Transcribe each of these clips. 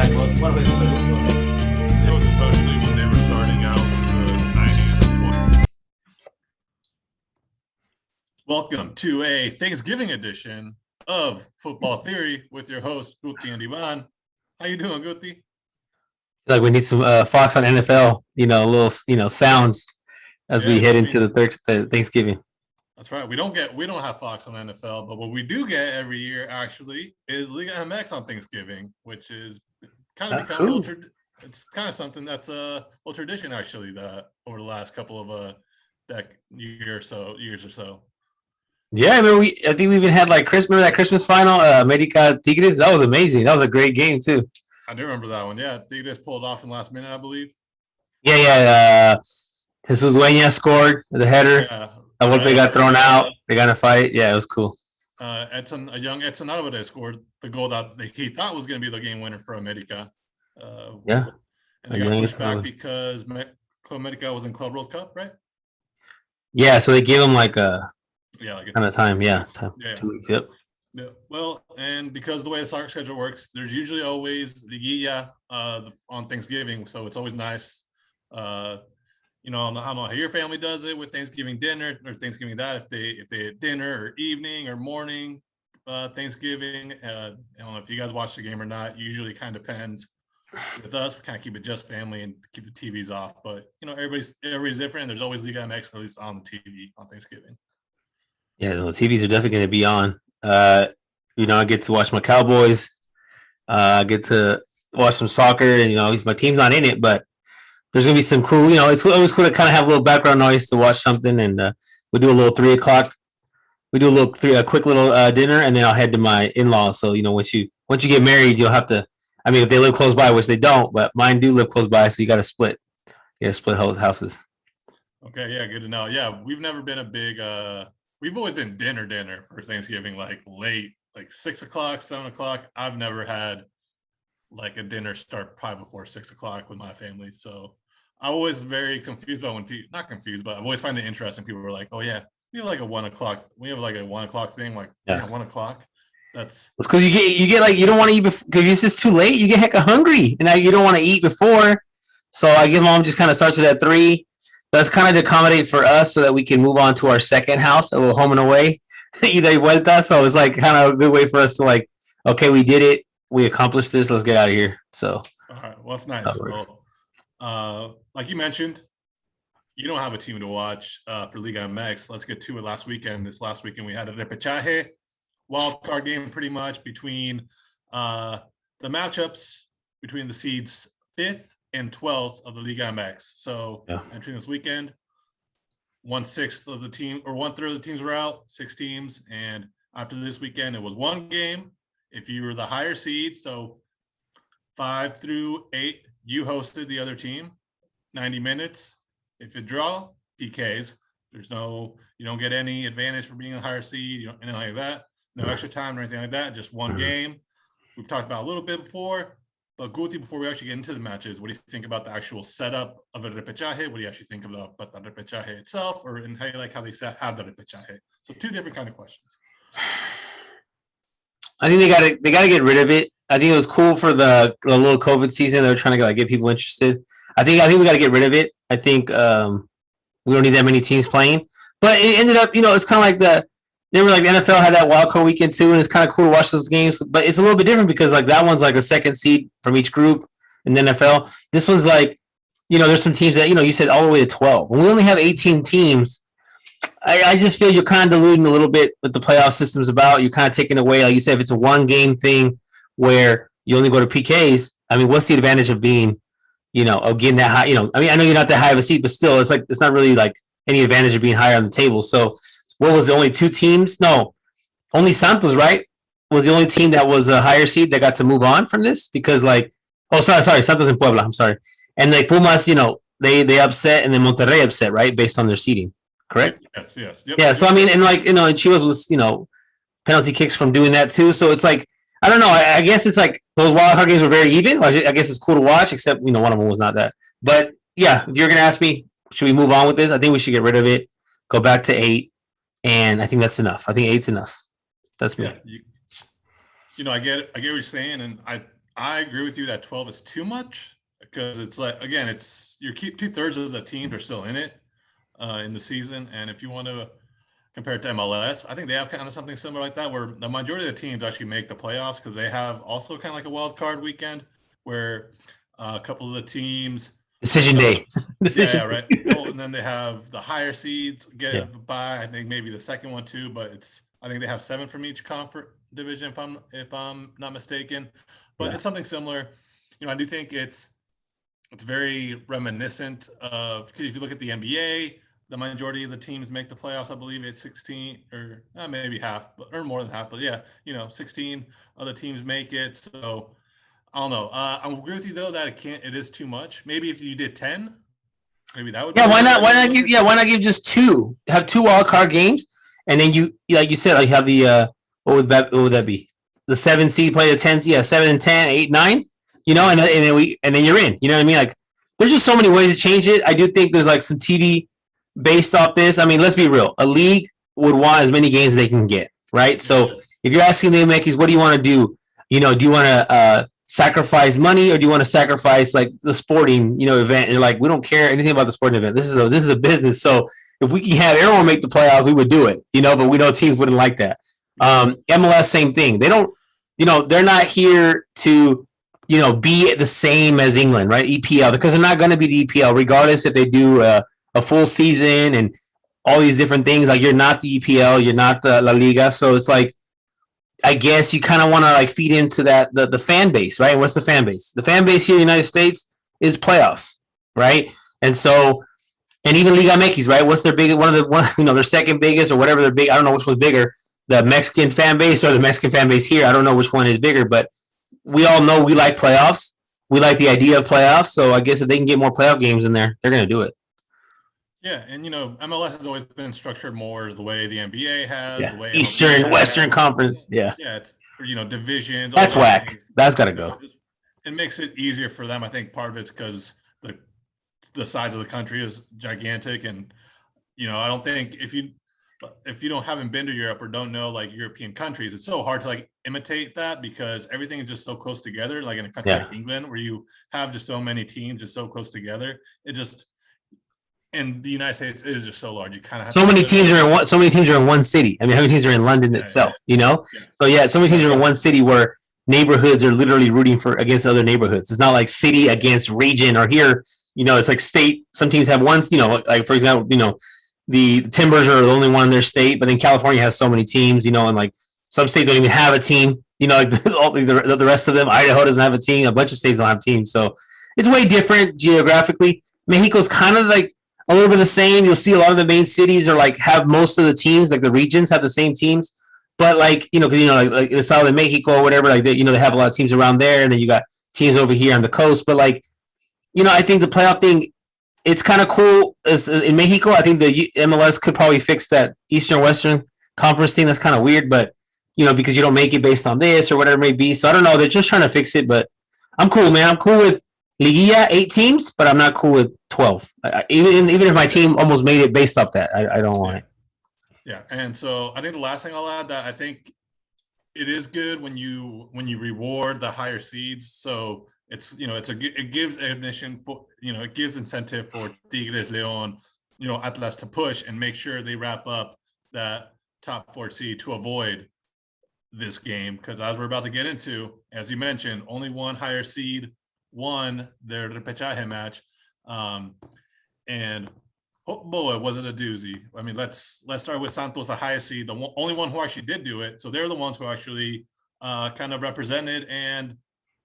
What was It was especially when they were starting out in the 90s and 20s. Welcome to a Thanksgiving edition of Football Theory with your host, Guti and Ivan. How you doing, Guti? Like we need some Fox on NFL, little sounds as we head into the Thanksgiving. That's right. We don't have Fox on NFL, but what we do get every year actually is ligamx on Thanksgiving, which is kind of become cool. It's kind of something that's a little tradition actually that over the last couple of years or so. Yeah, I think we even had remember that Christmas final, America Tigres? That was amazing. That was a great game too. I do remember that one. Yeah, Tigres pulled off in the last minute, I believe. Yeah. Jesus Dueña scored the header. Yeah. They got thrown out. They got in a fight. Yeah, it was cool. Young Edson Alvarez scored the goal that he thought was going to be the game winner for America. Yeah. And they got pushed back because Club America was in Club World Cup, right? Yeah, so they gave him kind of time. Yeah. 2 weeks, yep. Yeah. Well, and because the way the soccer schedule works, there's usually always Liguilla on Thanksgiving, so it's always nice. I don't know how your family does it with Thanksgiving dinner or Thanksgiving if they had dinner or evening or morning Thanksgiving. I don't know if you guys watch the game or not. Usually kind of depends. With us, we kind of keep it just family and keep the TVs off. But everybody's different. And there's always Liga MX at least on the TV on Thanksgiving. Yeah, the TVs are definitely going to be on. I get to watch my Cowboys. I get to watch some soccer, and my team's not in it, but there's gonna be some cool. It's always cool to kind of have a little background noise to watch something, and we do a little 3 o'clock. We do a quick little dinner, and then I'll head to my in-laws. So once you get married, you'll have to. I mean, if they live close by, which they don't, but mine do live close by, so you got to split. Split houses. Okay, yeah, good to know. Yeah, we've never been a big. We've always been dinner for Thanksgiving, like late, like 6 o'clock, 7 o'clock. I've never had like a dinner start probably before 6 o'clock with my family. So I was very confused about when people, not confused, but I've always find it interesting. People were like, oh yeah, we have like a 1 o'clock. We have like a 1 o'clock thing. Like, yeah, 1 o'clock. That's because you get you don't want to eat because it's just too late. You get hecka hungry and now you don't want to eat before. So I give mom just kind of starts it at 3. That's kind of to accommodate for us so that we can move on to our second house, a little home and away. Either vuelta. So it's like kind of a good way for us to okay, we did it. We accomplished this. Let's get out of here. So, all right. Well, that's nice. Well, like you mentioned, you don't have a team to watch for Liga MX. Let's get to it. This last weekend, we had a Repechaje wild card game pretty much between the matchups between the seeds 5th and 12th of the Liga MX. So entering this weekend, 1/6 of the team or 1/3 of the teams were out, 6 teams. And after this weekend, it was one game. If you were the higher seed, so 5 through 8, you hosted the other team, 90 minutes. If you draw, PKs. You don't get any advantage for being a higher seed, anything like that. No extra time or anything like that, just one game. We've talked about a little bit before, but Guti, before we actually get into the matches, what do you think about the actual setup of a Repechaje? What do you actually think about the Repechaje itself, and how you like how they have the Repechaje? So 2 different kind of questions. I think they got to get rid of it. I think it was cool for the little COVID season. They were trying to get people interested. I think we got to get rid of it. I think we don't need that many teams playing. But it ended up, it's kind of like the NFL had that wild card weekend too, and it's kind of cool to watch those games. But it's a little bit different because that one's like a second seed from each group in the NFL. This one's there's some teams that you said all the way to 12. When we only have 18 teams. I just feel you're kind of diluting a little bit what the playoff system's about. You're kind of taking away, like you said, if it's a one-game thing where you only go to PKs, I mean, what's the advantage of being, of getting that high? I know you're not that high of a seed, but still, it's not really any advantage of being higher on the table. So what was the only 2 teams? No, only Santos, right? Was the only team that was a higher seed that got to move on from this because sorry, Santos and Puebla, I'm sorry. And Pumas, they upset and then Monterrey upset, right? Based on their seeding. Correct? Yes. Yep. Yeah, so I mean, and and Chivas was, penalty kicks from doing that too. So it's I don't know. I guess it's those wild card games were very even. I guess it's cool to watch, except, one of them was not that. But yeah, if you're going to ask me, should we move on with this? I think we should get rid of it, go back to 8, and I think that's enough. I think 8's enough. That's me. Yeah, I get what you're saying, and I I agree with you that 12 is too much because it's like, again, it's you keep 2/3 of the teams are still in it in the season. And if you want to compare it to MLS, I think they have kind of something similar like that, where the majority of the teams actually make the playoffs because they have also kind of like a wild card weekend where a couple of the teams Decision day. Yeah, right. Well, and then they have the higher seeds get a bye. I think maybe the second one too, but I think they have 7 from each conference division if I'm not mistaken. But it's something similar. I do think it's very reminiscent of, because if you look at the NBA, the majority of the teams make the playoffs. I believe it's 16 or maybe half, or more than half. But yeah, 16 other teams make it. So I don't know. I agree with you though that it is too much. Maybe if you did 10, maybe that would. Yeah, why not? Why not give just 2? Have 2 wild card games, and then you, like you said, like have the what would that be? The 7 seed play the 10. Yeah, 7 and 10, 8, 9. And then you're in. You know what I mean? Like, there's just so many ways to change it. I do think there's like some TV based off this. I mean, let's be real. A league would want as many games as they can get, right? So if you're asking the Yankees, what do you want to do? Do you want to sacrifice money, or do you want to sacrifice like the sporting, event? And you're like, we don't care anything about the sporting event. This is a business. So if we can have everyone make the playoffs, we would do it, but we know teams wouldn't like that. MLS, same thing. They don't, they're not here to, be the same as England, right? EPL, because they're not going to be the EPL, regardless if they do a full season and all these different things. Like, you're not the EPL, you're not the La Liga. So it's like, I guess you kind of want to like feed into that the fan base, right? What's the fan base? The fan base here in the United States is playoffs, right? And so, and even Liga MX, right? What's their biggest their second biggest or whatever their big? I don't know which one's bigger, the Mexican fan base or the Mexican fan base here. I don't know which one is bigger, but we all know we like playoffs. We like the idea of playoffs. So I guess if they can get more playoff games in there, they're going to do it. Yeah, and MLS has always been structured more the way the NBA has, the way Eastern, Western Conference. Yeah, it's divisions. That's whack. That's got to go. It makes it easier for them. I think part of it's because the size of the country is gigantic, and I don't think if you haven't been to Europe or don't know like European countries, it's so hard to like imitate that because everything is just so close together. Like in a country like England, where you have just so many teams just so close together, and the United States is just so large. You kind of have so many teams are in one city. I mean, how many teams are in London itself? So so many teams are in one city where neighborhoods are literally rooting against other neighborhoods. It's not like city against region, or here, it's like state. Some teams have one, like for example, the Timbers are the only one in their state, but then California has so many teams, and like some states don't even have a team. Like the rest of them, Idaho doesn't have a team. A bunch of states don't have teams, so it's way different geographically. Mexico's kind of like a little bit the same. You'll see a lot of the main cities are like have most of the teams, like the regions have the same teams, but like like in the South of Mexico or whatever, like they have a lot of teams around there, and then you got teams over here on the coast. But like I think the playoff thing, it's kind of cool. In Mexico, I think the MLS could probably fix that Eastern Western Conference thing. That's kind of weird, but because you don't make it based on this or whatever it may be. So I don't know. They're just trying to fix it, but I'm cool, man. I'm cool with Liguilla 8 teams, but I'm not cool with 12. Even if my team almost made it based off that, I don't want it. Yeah, and so I think the last thing I'll add, that I think it is good when you reward the higher seeds. So it gives admission for it gives incentive for Tigres, León, Atlas to push and make sure they wrap up that top 4 seed to avoid this game, because as we're about to get into, as you mentioned, only one higher seed won their Repechaje match, and oh boy, was it a doozy. I mean, let's start with Santos, the highest seed, the only one who actually did do it. So they're the ones who actually kind of represented. And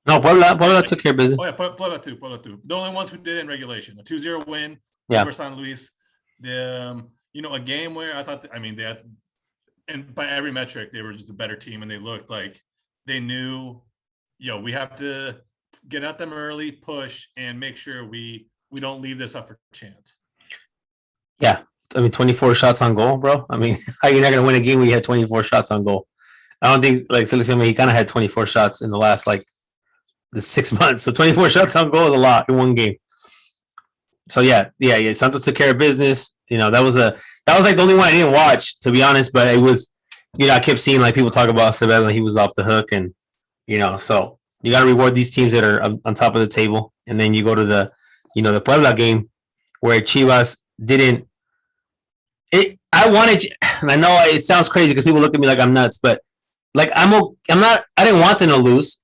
no, Puebla took care of business. Oh yeah, Puebla too. The only ones who did in regulation, a 2-0 win over San Luis. A game where I thought, they had, and by every metric, they were just a better team, and they looked like they knew, we have to get at them early, push, and make sure we don't leave this up for chance. Yeah, 24 shots on goal, bro. I mean, how you're not gonna win a game when you have 24 shots on goal? I don't think like Selección Mexicana had 24 shots in the last the 6 months. So 24 shots on goal is a lot in one game. So yeah. Santos took care of business. That was like the only one I didn't watch, to be honest. But it was, I kept seeing like people talk about Acevedo and he was off the hook, and so You got to reward these teams that are on top of the table, and then you go to the Puebla game where Chivas didn't. I wanted, and I know it sounds crazy because people look at me like I'm nuts, but like I'm not. I didn't want them to lose,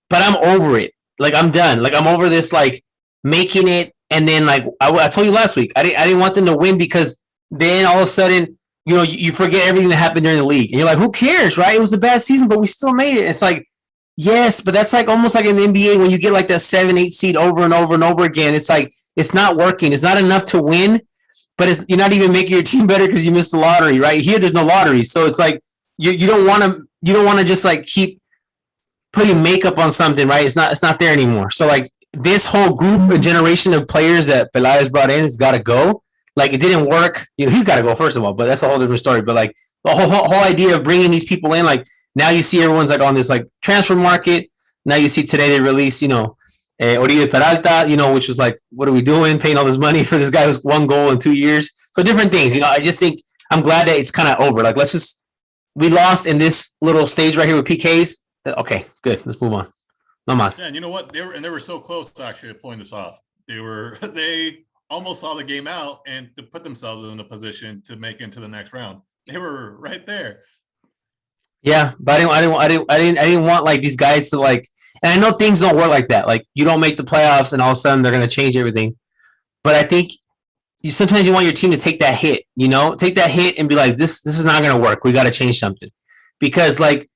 but I'm over it. Like I'm done. Like I'm over this like making it, and then like I told you last week, I didn't want them to win because then all of a sudden you forget everything that happened during the league, and you're like, who cares, right? It was a bad season, but we still made it. It's like, yes, but that's like almost like in the NBA when you get like that 7-8 seed over and over and over again. It's like it's not working. It's not enough to win, but you're not even making your team better because you missed the lottery, right? Here, there's no lottery, so it's like you don't want to just like keep putting makeup on something, right? It's not there anymore. So like this whole group and generation of players that Peláez brought in has got to go. Like it didn't work. He's got to go first of all, but that's a whole different story. But like the whole idea of bringing these people in, like now you see everyone's like on this like transfer market. Now you see today they released, Oribe Peralta, which was like, what are we doing? Paying all this money for this guy who's 1 goal in 2 years. So different things, I just think I'm glad that it's kind of over. Like we lost in this little stage right here with PKs. Okay, good. Let's move on. No mas. Yeah, and you know what? They were so close to actually pulling this off. They almost saw the game out and to put themselves in a position to make it into the next round. They were right there. Yeah, but I didn't want like these guys to like. And I know things don't work like that. Like you don't make the playoffs and all of a sudden they're going to change everything. But I think sometimes you want your team to take that hit. Take that hit and be like, this is not going to work. We got to change something because like.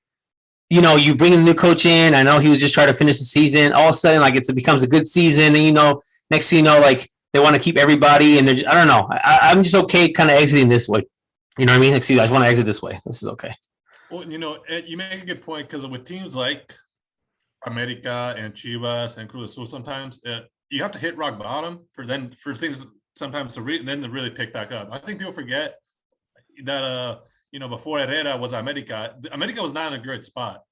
You bring a new coach in. I know he was just trying to finish the season. All of a sudden, like it becomes a good season, and next thing you know, like they want to keep everybody, and I don't know. I'm just okay, kind of exiting this way. You know what I mean? I just want to exit this way. This is okay. Well, you make a good point because with teams like America and Chivas and Cruz Azul, sometimes you have to hit rock bottom for things sometimes to really pick back up. I think people forget that. Before Herrera was America was not in a good spot.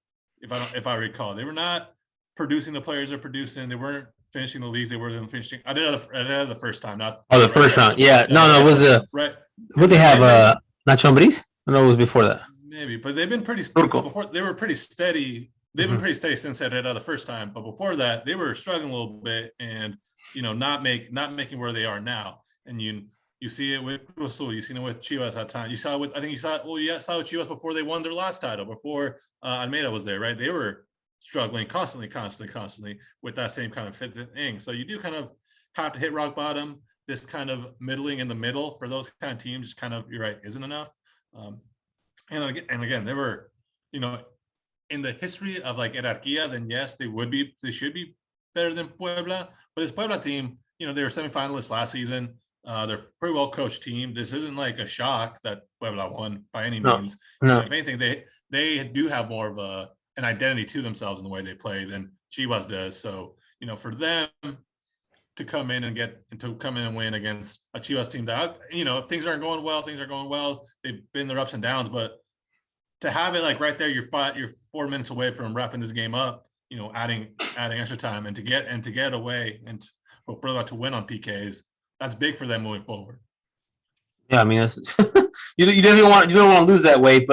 If I recall, they were not producing the players they're producing. They weren't finishing the leagues. They weren't finishing. I did the first time, not the first round. Yeah, no, it was right. Who they have? Nacho Ambriz? No, it was before that. Maybe, but they've been pretty before. They were pretty steady. They've been pretty steady since Herrera the first time. But before that, they were struggling a little bit and not making where they are now. And you see it with Cruz Azul. You've seen it with Chivas at times. You saw it with Chivas before they won their last title, before Almeida was there, right? They were struggling constantly with that same kind of thing. So you do kind of have to hit rock bottom. This kind of middling in the middle for those kind of teams, kind of, you're right, isn't enough. And again, they were, in the history of like hierarquía, then yes, they should be better than Puebla. But this Puebla team, they were semifinalists last season. They're a pretty well coached team. This isn't like a shock that Puebla won by any means. No. If anything, they do have more of an identity to themselves in the way they play than Chivas does. So, for them to come in and win against a Chivas team that, if things aren't going well, they've been their ups and downs, but to have it like right there, you're 4 minutes away from wrapping this game up, adding extra time and to get away and for Puebla to win on PKs. That's big for them moving forward. Yeah, I mean, that's, you don't want to lose that way,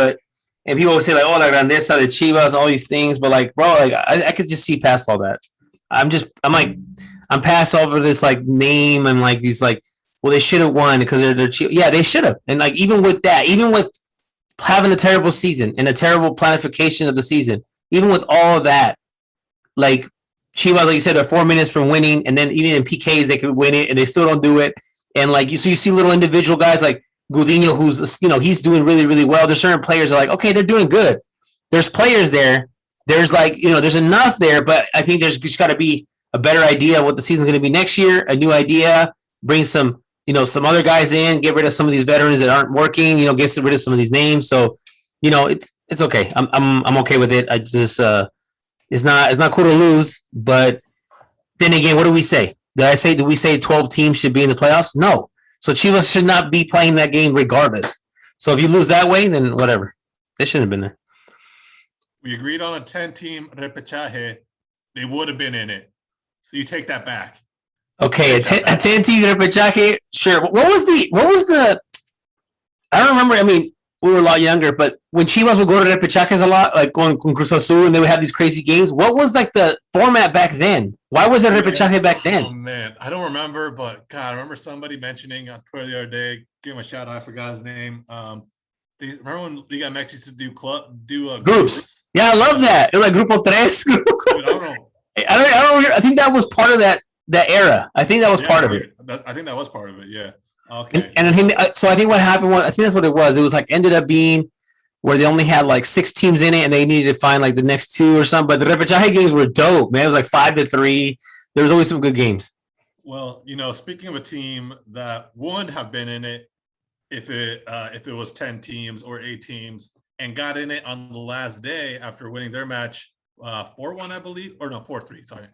and people always say like, oh, la grandeza de Chivas, all these things, but like, bro, like I could just see past all that. I'm past over this like name and like these like, well, they should have won because they're Chivas. Yeah, they should have, and like even with having a terrible season and a terrible planification of the season, even with all of that, like. Chivas, like you said, are 4 minutes from winning, and then even in PKs they could win it, and they still don't do it. And like you see little individual guys like Gudiño, who's he's doing really really well. There's certain players that are like, okay, they're doing good. There's players there. There's like there's enough there, but I think there's just got to be a better idea of what the season's going to be next year. A new idea, bring some some other guys in, get rid of some of these veterans that aren't working. Get rid of some of these names. So it's okay. I'm okay with it. I just It's not cool to lose, but then again, what do we say? Did we say 12 teams should be in the playoffs? No. So Chivas should not be playing that game regardless. So if you lose that way, then whatever. They shouldn't have been there. We agreed on a 10-team repechaje. They would have been in it. So you take that back. Okay, a 10-team repechaje, sure. What was the I don't remember. I mean, we were a lot younger, but when Chivas would go to Repechajes a lot, like going con Cruz Azul, and they would have these crazy games, what was like the format back then? Why was there Repechaje back then? Oh man, I don't remember, but God, I remember somebody mentioning on Twitter the other day. Give him a shout out. I forgot his name. Remember when ligamx used to do groups? Yeah, I love that. It was like Grupo Tres. Dude, I don't know. I think that was part of that era. I think that was part of it. I think that was part of it. Yeah. Okay. And so I think what happened was, I think that's what it was. It was like ended up being where they only had like 6 teams in it, and they needed to find like the next 2 or something. But the Repechaje games were dope, man. It was like 5-3. There was always some good games. Well, speaking of a team that wouldn't have been in it if it was 10 teams or 8 teams, and got in it on the last day after winning their match 4-1, I believe, or no, 4-3. Sorry.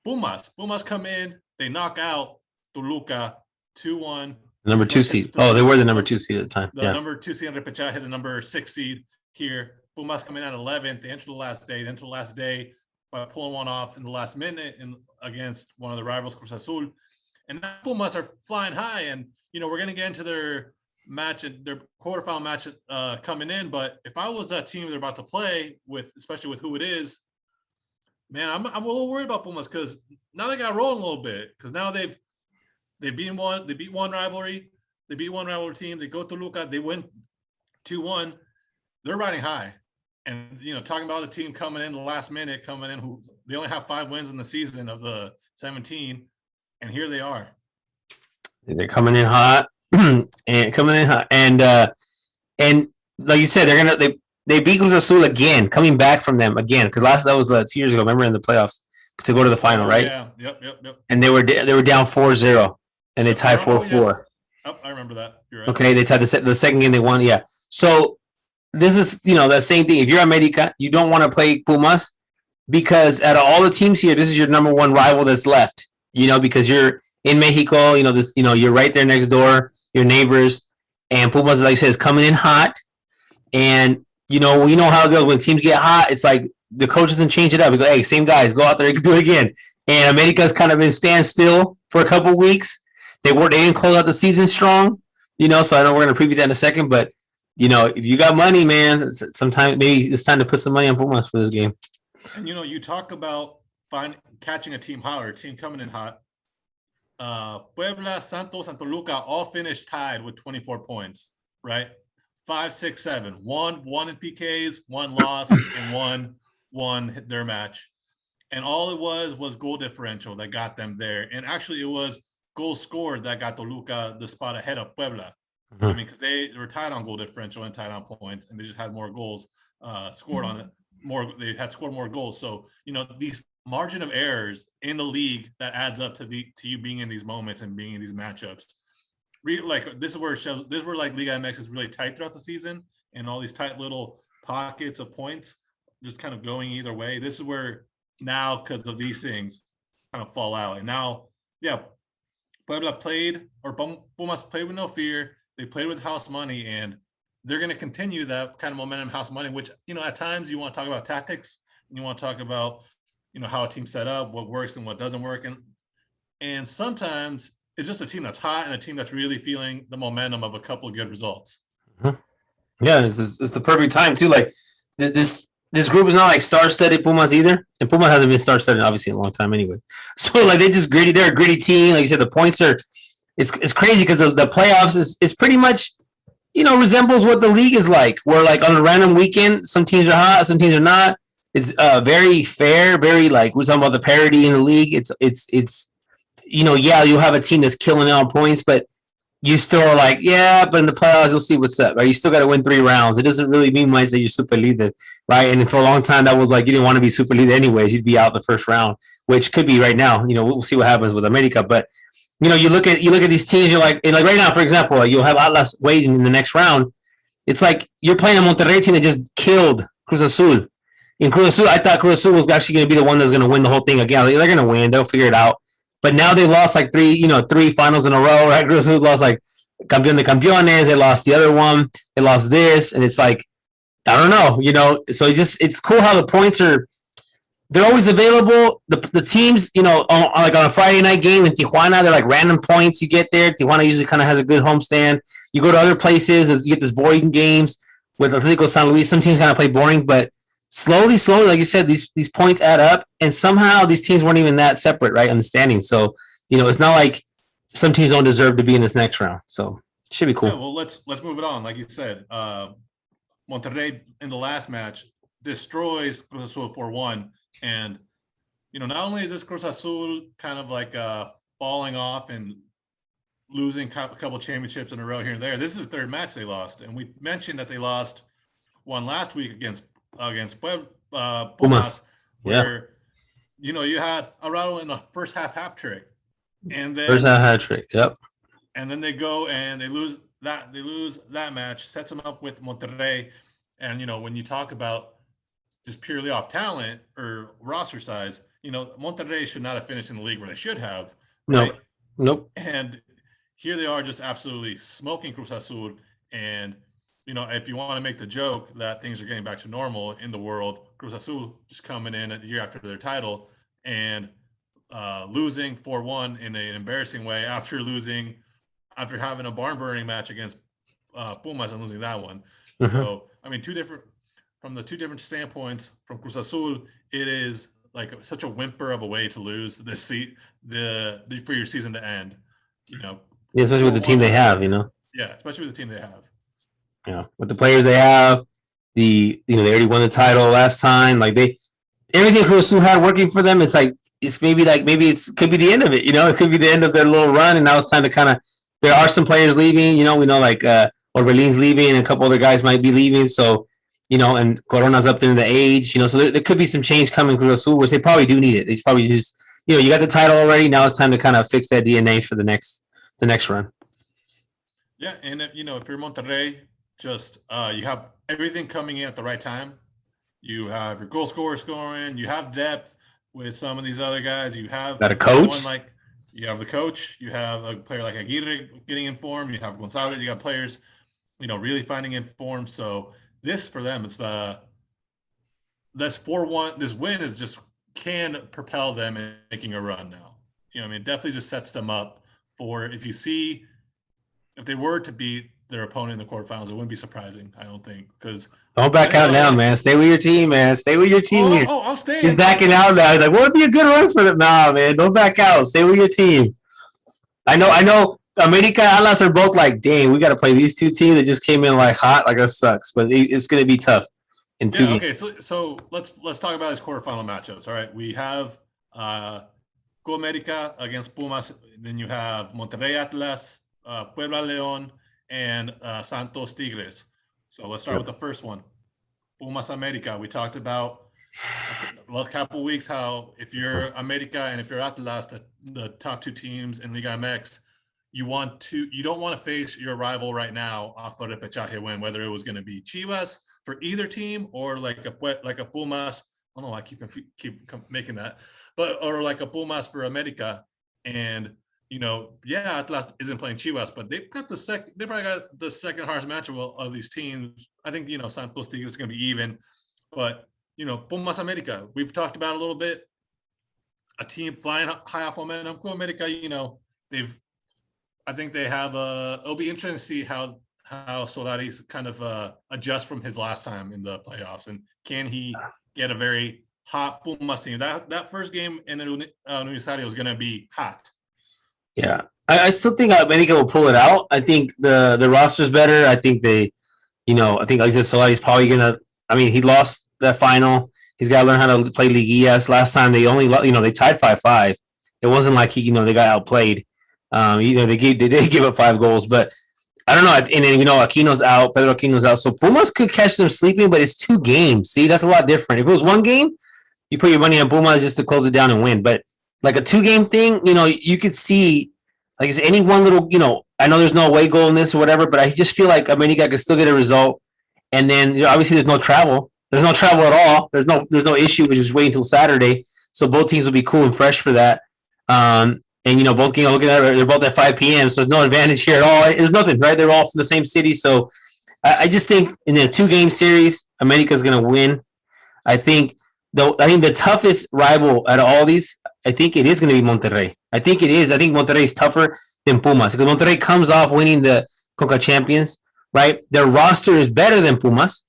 Pumas come in, they knock out Toluca 2-1. Number 2 seed. Oh, they were the number 2 seed at the time. The number 2 seed in Repechaje, the number 6 seed here. Pumas come in at 11th. They enter the last day. They enter the last day by pulling one off in the last minute against one of the rivals, Cruz Azul. And now Pumas are flying high, and we're going to get into their match, their quarterfinal match coming in. But if I was that team they're about to play with, especially with who it is, man, I'm a little worried about Pumas, because now they got rolling a little bit, because now they beat one rivalry, they beat one rivalry team, they go to Toluca, they win 2-1, they're riding high. And talking about a team coming in the last minute, who they only have 5 wins in the season of the 17, and here they are. They're coming in hot, and like you said, they beat Cruz Azul again, coming back from them again, because that was 2 years ago. Remember, in the playoffs to go to the final, right? Yeah, yep. And they were down 4-0, and they tied 4-4. Oh, I remember that. You're right. Okay, they tied the second game they won. Yeah, so this is the same thing. If you're America, you don't want to play Pumas, because out of all the teams here, this is your number 1 rival that's left. Because you're in Mexico. You're right there next door, your neighbors, and Pumas, like I said, is coming in hot. And we know how it goes when teams get hot. It's like the coach doesn't change it up. We go, hey, same guys, go out there, you can do it again. And America's kind of been standstill for a couple of weeks. They didn't close out the season strong, So I know we're going to preview that in a second, but if you got money, man, sometimes maybe it's time to put some money on Pumas for this game. And you talk about catching a team hot, or a team coming in hot. Puebla, Santos, and Toluca all finished tied with 24 points, right? 5, 6, 7. One in PKs, one lost, and one won their match. And all it was goal differential that got them there. And actually, it was goals scored that got Toluca the spot ahead of Puebla. Mm-hmm. I mean, because they were tied on goal differential and tied on points, and they just had more goals scored on it. They had scored more goals. So these margin of errors in the league that adds up to you being in these moments and being in these matchups. This is where Liga MX is really tight throughout the season, and all these tight little pockets of points just kind of going either way. This is where now, because of these things, kind of fall out. And now, Puebla Pumas played with no fear. They played with house money, and they're going to continue that kind of momentum, house money, which, at times you want to talk about tactics, and you want to talk about, how a team's set up, what works and what doesn't work. And sometimes it's just a team that's hot and a team that's really feeling the momentum of a couple of good results. Mm-hmm. Yeah, it's the perfect time too. Like this group is not like star-studded Pumas either, and Pumas hasn't been star-studded obviously in a long time anyway. So like they're a gritty team. Like you said, the points are it's crazy, because the playoffs is pretty much resembles what the league is like, where like on a random weekend some teams are hot, some teams are not. It's very fair, very like we're talking about the parity in the league. It's you'll have a team that's killing it on points, but you still are like, but in the playoffs you'll see what's up, right? You still got to win 3 rounds. It doesn't really mean much that you're super leader, right? And for a long time that was like you didn't want to be super leader anyways. You'd be out the first round, which could be right now. We'll see what happens with America, but you look at these teams. You're like, right now, for example, you'll have Atlas waiting in the next round. It's like you're playing a Monterrey team that just killed Cruz Azul. In Cruz Azul, I thought Cruz Azul was actually going to be the one that's going to win the whole thing again. They're going to win. They'll figure it out. But now they lost like 3 finals in a row, right? Cruz Azul lost like Campeón de Campeones. They lost the other one. They lost this. And it's like, I don't know, So it's cool how the points are they're always available. The teams, like on a Friday night game in Tijuana, they're like random points you get there. Tijuana usually kind of has a good homestand. You go to other places, you get these boring games with Atlético San Luis. Some teams kind of play boring, but slowly, like you said, these points add up, and somehow these teams weren't even that separate, right, on the standings. So, it's not like some teams don't deserve to be in this next round. So it should be cool. Yeah, well, let's move it on. Like you said, Monterrey in the last match destroys Cruz Azul 4-1. And, not only is this Cruz Azul kind of like falling off and losing a couple championships in a row here and there, this is the third match they lost. And we mentioned that they lost one last week against Pumas, where, you had Arado in the first half trick. And then first half hat trick, yep. And then they go and they lose that match, sets them up with Monterrey. And, when you talk about just purely off talent or roster size, Monterrey should not have finished in the league where they should have. Right? Nope. And here they are just absolutely smoking Cruz Azul. And, if you want to make the joke that things are getting back to normal in the world, Cruz Azul just coming in a year after their title and losing 4-1 in an embarrassing way after having a barn-burning match against Pumas and losing that one. Mm-hmm. So, from the two different standpoints, from Cruz Azul, it is like such a whimper of a way to lose for your season to end. Yeah, especially with the team they have. Yeah, especially with the team they have. Yeah, with the players they have, they already won the title last time. Like everything Cruz Azul had working for them, maybe it could be the end of it. It could be the end of their little run, and now it's time to kind of. There are some players leaving. We know like Orbelín's leaving, and a couple other guys might be leaving. So, and Corona's up there in the age. So there could be some change coming Cruz Azul, which they probably do need it. They probably just, you got the title already. Now it's time to kind of fix that DNA for the next run. Yeah, and if you're Monterrey, just you have everything coming in at the right time. You have your goal scorer scoring. You have depth with some of these other guys. You have got a coach. You have the coach. You have a player like Aguirre getting in form. You have Gonzalez. You got players, really finding in form. So this for them, it's this 4-1. This win is just can propel them in making a run now. It definitely just sets them up for if they were to beat their opponent in the quarterfinals, it wouldn't be surprising, I don't think, because don't back out now, man. Stay with your team, man. Stay with your team here. I'm staying. You're backing out now. He's like, what would be a good run for them? Nah, man, don't back out. Stay with your team. I know. America and Atlas are both like, dang, we got to play these two teams that just came in like hot. Like that sucks, but it's going to be tough. Okay, so let's talk about his quarterfinal matchups. All right, we have Go America against Pumas. Then you have Monterrey Atlas, Puebla León, and Santos Tigres. So let's start with the first one. Pumas America. We talked about a couple weeks how if you're America and if you're Atlas, the top two teams in Ligamx, you don't want to face your rival right now off a Repechaje win, whether it was going to be Chivas for either team or like a Pumas. I don't know. I keep making that, or like a Pumas for America. And Atlas isn't playing Chivas, but they probably got the second hardest matchup of these teams. I think Santos Tigres is going to be even, but Pumas America, we've talked about a little bit. A team flying high off momentum. Club America, I think they have it'll be interesting to see how Solari's kind of adjust from his last time in the playoffs, and can he get a very hot Pumas team? That first game in Universitario is going to be hot. Yeah, I still think America will pull it out. I think the roster's better. I think I think like I said, Solari's probably gonna. He lost that final. He's got to learn how to play Liguilla. Last time they only, they tied 5-5. It wasn't like they got outplayed. They did give up 5 goals, but I don't know. And then Aquino's out, Pedro Aquino's out, so Pumas could catch them sleeping. But it's 2 games. See, that's a lot different. If it was 1 game, you put your money on Pumas just to close it down and win. But like a 2-game thing, you could see, like, is any one little, I know there's no away goal in this or whatever, but I just feel like America could still get a result. And then obviously there's no travel. There's no travel at all. There's no issue. We just wait until Saturday. So both teams will be cool and fresh for that. And both games, looking at it, they're both at 5 p.m. So there's no advantage here at all. There's nothing, right? They're all from the same city. So I just think in a 2-game series, America's going to win. I think though, I think the toughest rival out of all these, I think it is going to be Monterrey. I think it is. I think Monterrey is tougher than Pumas because Monterrey comes off winning the Conca Champions, right? Their roster is better than Pumas.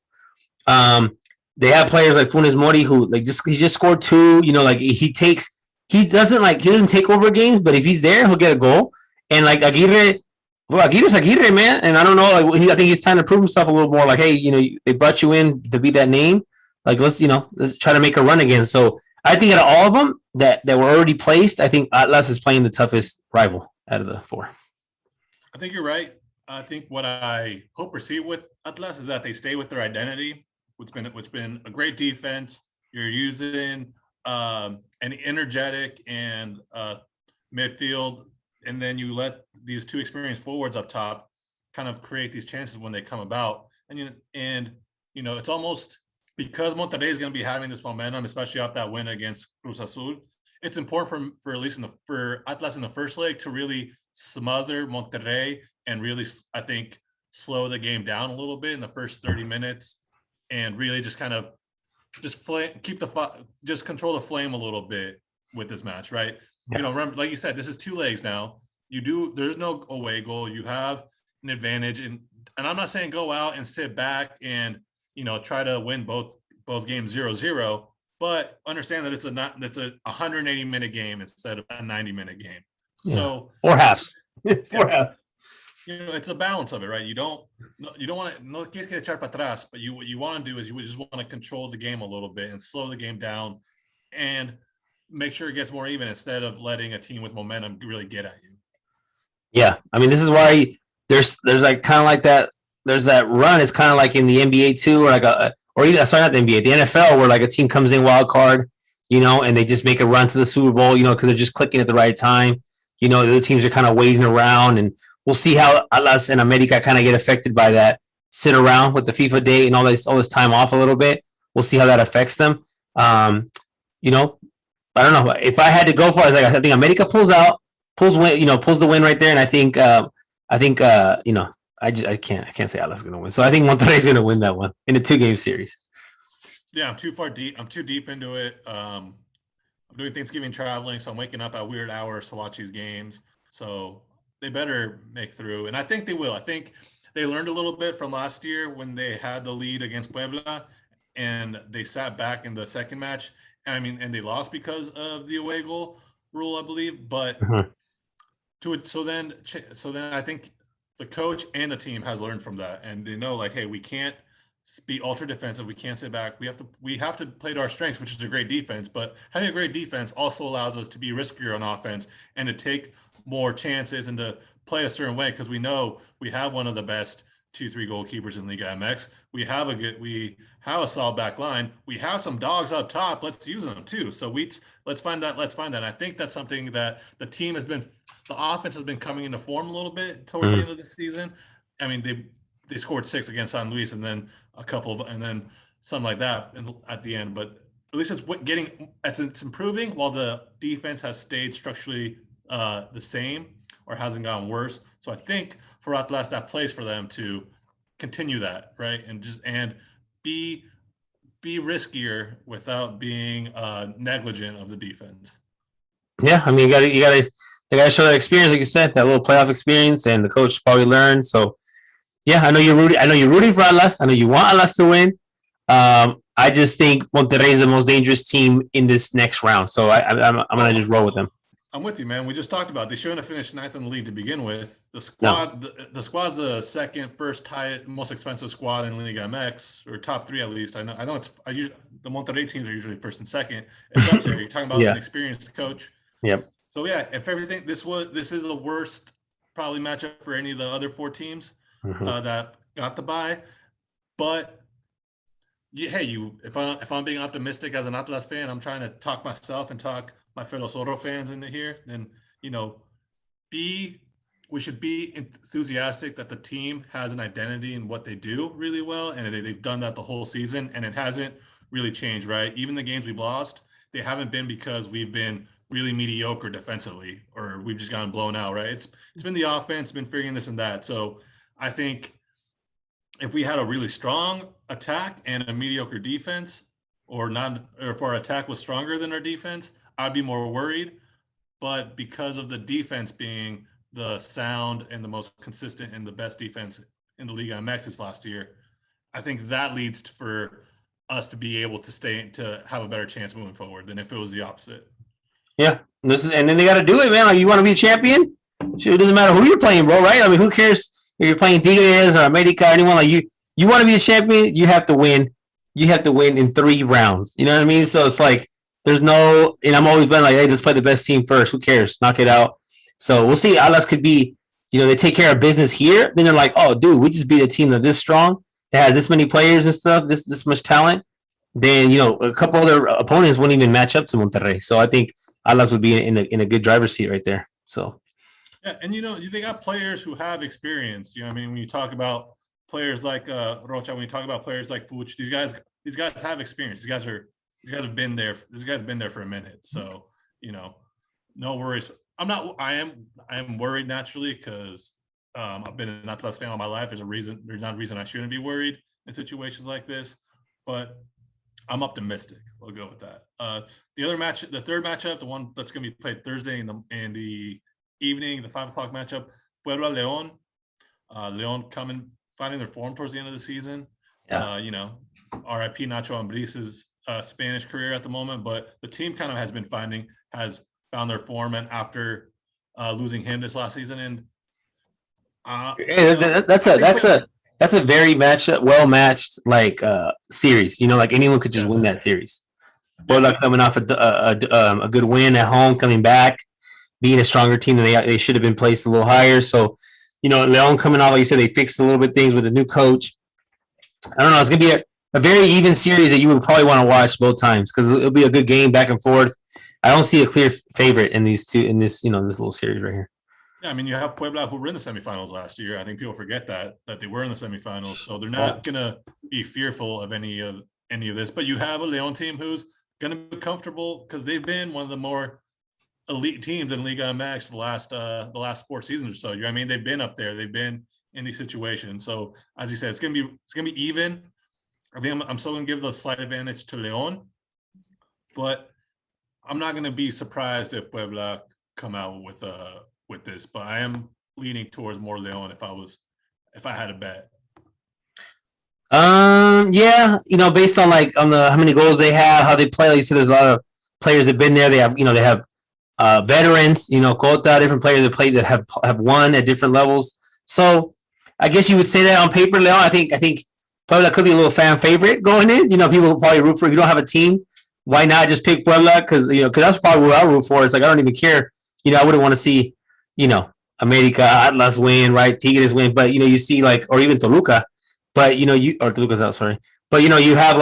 They have players like Funes Mori who he just scored two. Like he doesn't take over games, but if he's there, he'll get a goal. And like Aguirre, well, Aguirre's Aguirre, man. And I don't know, I think he's trying to prove himself a little more. Like, hey, they brought you in to be that name. Like, let's try to make a run again. So I think out of all of them that were already placed, I think Atlas is playing the toughest rival out of the four. I think you're right. I think what I hope or see with Atlas is that they stay with their identity, which been a great defense. You're using an energetic and midfield, and then you let these two experienced forwards up top kind of create these chances when they come about. And it's almost because Monterrey is going to be having this momentum, especially off that win against Cruz Azul. It's important for at least for Atlas in the first leg to really smother Monterrey and really, I think, slow the game down a little bit in the first 30 minutes and really just kind of just control the flame a little bit with this match, right? Yeah. Remember, like you said, this is 2 legs now. There's no away goal. You have an advantage, and I'm not saying go out and sit back and try to win both games 0-0, but understand that it's a 180-minute game instead of a 90-minute game. Yeah. So or halves. Half. It's a balance of it, right? You don't want to no quieres que echar para atrás, but what you want to do is you just want to control the game a little bit and slow the game down and make sure it gets more even instead of letting a team with momentum really get at you. Yeah, I mean, this is why there's like kind of like that. There's that run. It's kind of like in the NBA too, or not the NBA, the NFL, where like a team comes in wild card, and they just make a run to the Super Bowl, because they're just clicking at the right time. The other teams are kind of waiting around, and we'll see how Atlas and America kind of get affected by that. Sit around with the FIFA date and all this time off a little bit. We'll see how that affects them. I don't know. If I had to go for it, I think America pulls the win right there, and I think I can't say Atlas is going to win. So I think Monterrey is going to win that one in a 2-game series. Yeah, I'm too far deep. I'm too deep into it. I'm doing Thanksgiving traveling, so I'm waking up at weird hours to watch these games. So they better make through, and I think they will. I think they learned a little bit from last year when they had the lead against Puebla, and they sat back in the second match. And they lost because of the away goal rule, I believe. But so then I think the coach and the team has learned from that, and they know, like, hey, we can't be ultra defensive. We can't sit back. We have to play to our strengths, which is a great defense. But having a great defense also allows us to be riskier on offense and to take more chances and to play a certain way, because we know we have one of the best 2-3 goalkeepers in ligamx. We have a solid back line. We have some dogs up top. Let's use them too. So let's find that. And I think that's something that the offense has been coming into form a little bit towards the end of the season. I mean, they scored 6 against San Luis, and then and then something like that at the end. But at least it's improving while the defense has stayed structurally the same or hasn't gotten worse. So I think for Atlas, that plays for them to continue that, right? And be riskier without being negligent of the defense. Yeah, I mean, they got to show that experience, like you said, that little playoff experience, and the coach probably learned. So, yeah, I know you're rooting for Atlas. I know you want Atlas to win. I just think Monterrey is the most dangerous team in this next round. So I'm gonna just roll with them. I'm with you, man. We just talked about they shouldn't have finished 9th in the league to begin with. The squad, no. The squad's the first most expensive squad in Liga MX, or top 3 at least. I know the Monterrey teams are usually first and second. It's up there. You're talking about an experienced coach. Yep. So yeah, if everything, this is the worst probably matchup for any of the other 4 teams that got the bye. But if I'm being optimistic as an Atlas fan, I'm trying to talk myself and talk my fellow Zorro fans into here, then we should be enthusiastic that the team has an identity in what they do really well, and they've done that the whole season, and it hasn't really changed, right? Even the games we've lost, they haven't been because we've been really mediocre defensively or we've just gotten blown out, right? It's been the offense, been figuring this and that. So I think if we had a really strong attack and a mediocre defense, or if our attack was stronger than our defense, I'd be more worried. But because of the defense being the sound and the most consistent and the best defense in the Liga MX this last year, I think that leads for us to be able to have a better chance moving forward than if it was the opposite. Yeah, and then they got to do it, man. Like, you want to be a champion? Shoot, it doesn't matter who you're playing, bro. Right? I mean, who cares if you're playing Tigres or America or anyone? Like, you want to be a champion, you have to win. You have to win in 3 rounds. You know what I mean? So it's like there's no, and I'm always been like, hey, let's play the best team first. Who cares? Knock it out. So we'll see. Alas could be, they take care of business here. Then they're like, oh, dude, we just beat a team that's this strong, that has this many players and stuff, this much talent. Then a couple other opponents wouldn't even match up to Monterrey. So I think Alas would be in a good driver's seat right there. So yeah, and they got players who have experience. I mean, when you talk about players like Rocha, when you talk about players like Fuch, these guys have experience. These guys have been there. These guys have been there for a minute. So no worries. I am worried naturally because I've been an Atlas fan all my life. There's not a reason I shouldn't be worried in situations like this, but I'm optimistic. We'll go with that. The third matchup, the one that's going to be played Thursday in the evening, the 5:00 matchup, Puebla León. León finding their form towards the end of the season. Yeah. RIP Nacho Ambriz's Spanish career at the moment, but the team kind of has found their form, and after losing him this last season, and that's a very well matched series. Like anyone could just win that series. Puebla coming off a good win at home, coming back, being a stronger team than they should have been placed a little higher. So, León coming off, like you said, they fixed a little bit things with a new coach. I don't know. It's gonna be a very even series that you would probably want to watch both times because it'll be a good game back and forth. I don't see a clear favorite in this this little series right here. Yeah, I mean, you have Puebla who were in the semifinals last year. I think people forget that they were in the semifinals, so they're not gonna be fearful of any of this. But you have a León team who's gonna be comfortable because they've been one of the more elite teams in Liga MX the last 4 seasons or so. I mean, they've been up there. They've been in these situations. So as you said, it's gonna be even. I think I'm still gonna give the slight advantage to León, but I'm not gonna be surprised if Puebla come out with this, but I am leaning towards more León if I had a bet. Yeah, based on how many goals they have, how they play. Like you said, there's a lot of players that have been there. They have veterans, Cota, different players that play that have won at different levels. So I guess you would say that on paper, León. I think Puebla could be a little fan favorite going in. People will probably root for. If you don't have a team, why not just pick Puebla? Because that's probably what I root for. It's like I don't even care. I wouldn't want to see America, Atlas win, right? Tigres win, but you see or even Toluca, but or Toluca's out, sorry. But you have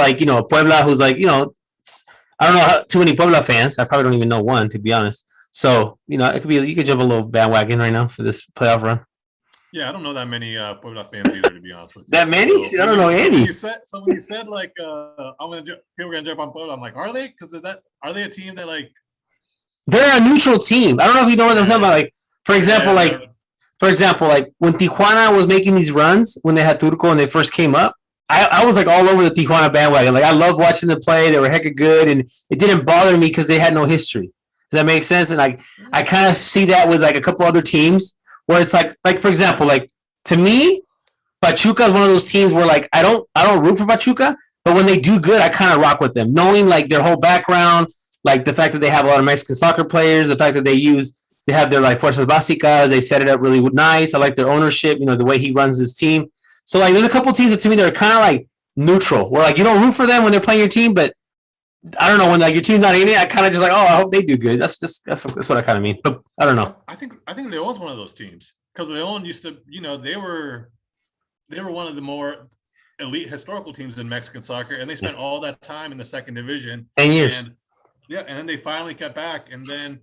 Puebla, who's I don't know too many Puebla fans. I probably don't even know one, to be honest. So it could be you could jump a little bandwagon right now for this playoff run. Yeah, I don't know that many Puebla fans either, to be honest with you. That many? So, I don't know any. When you said people are gonna jump on Puebla, I'm like, are they? Because are they a team that they're a neutral team? I don't know if you know what I'm talking about. For example, when Tijuana was making these runs when they had Turco and they first came up, I was all over the Tijuana bandwagon. I loved watching them play. They were hecka good, and it didn't bother me because they had no history. Does that make sense? And I kind of see that with a couple other teams where it's for example, to me, Pachuca is one of those teams where I don't root for Pachuca, but when they do good, I kind of rock with them, knowing their whole background, the fact that they have a lot of Mexican soccer players, the fact that they have their fuerzas básicas, they set it up really nice. I like their ownership, the way he runs his team. So there's a couple teams that to me they're kind of neutral, where you don't root for them when they're playing your team, but I don't know when your team's not in it. I kind of just I hope they do good. That's what I kind of mean. But I don't know. I think León's one of those teams because León used to, they were one of the more elite historical teams in Mexican soccer, and they spent all that time in the second division. 10 years. And then they finally got back, and then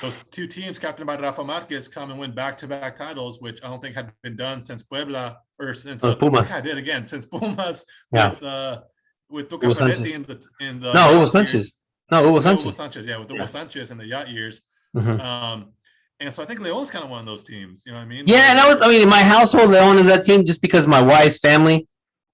those 2 teams, captained by Rafa Marquez, come and win back-to-back titles, which I don't think had been done since Puebla or since Pumas. I did again since Pumas. Yeah. With Tuca Ferretti in the Hugo Sanchez. Hugo Sanchez. Yeah, with Hugo Sanchez in the yacht years. Mm-hmm. And so I think León's kind of one of those teams. You know what I mean? Yeah, and in my household, León is that team just because my wife's family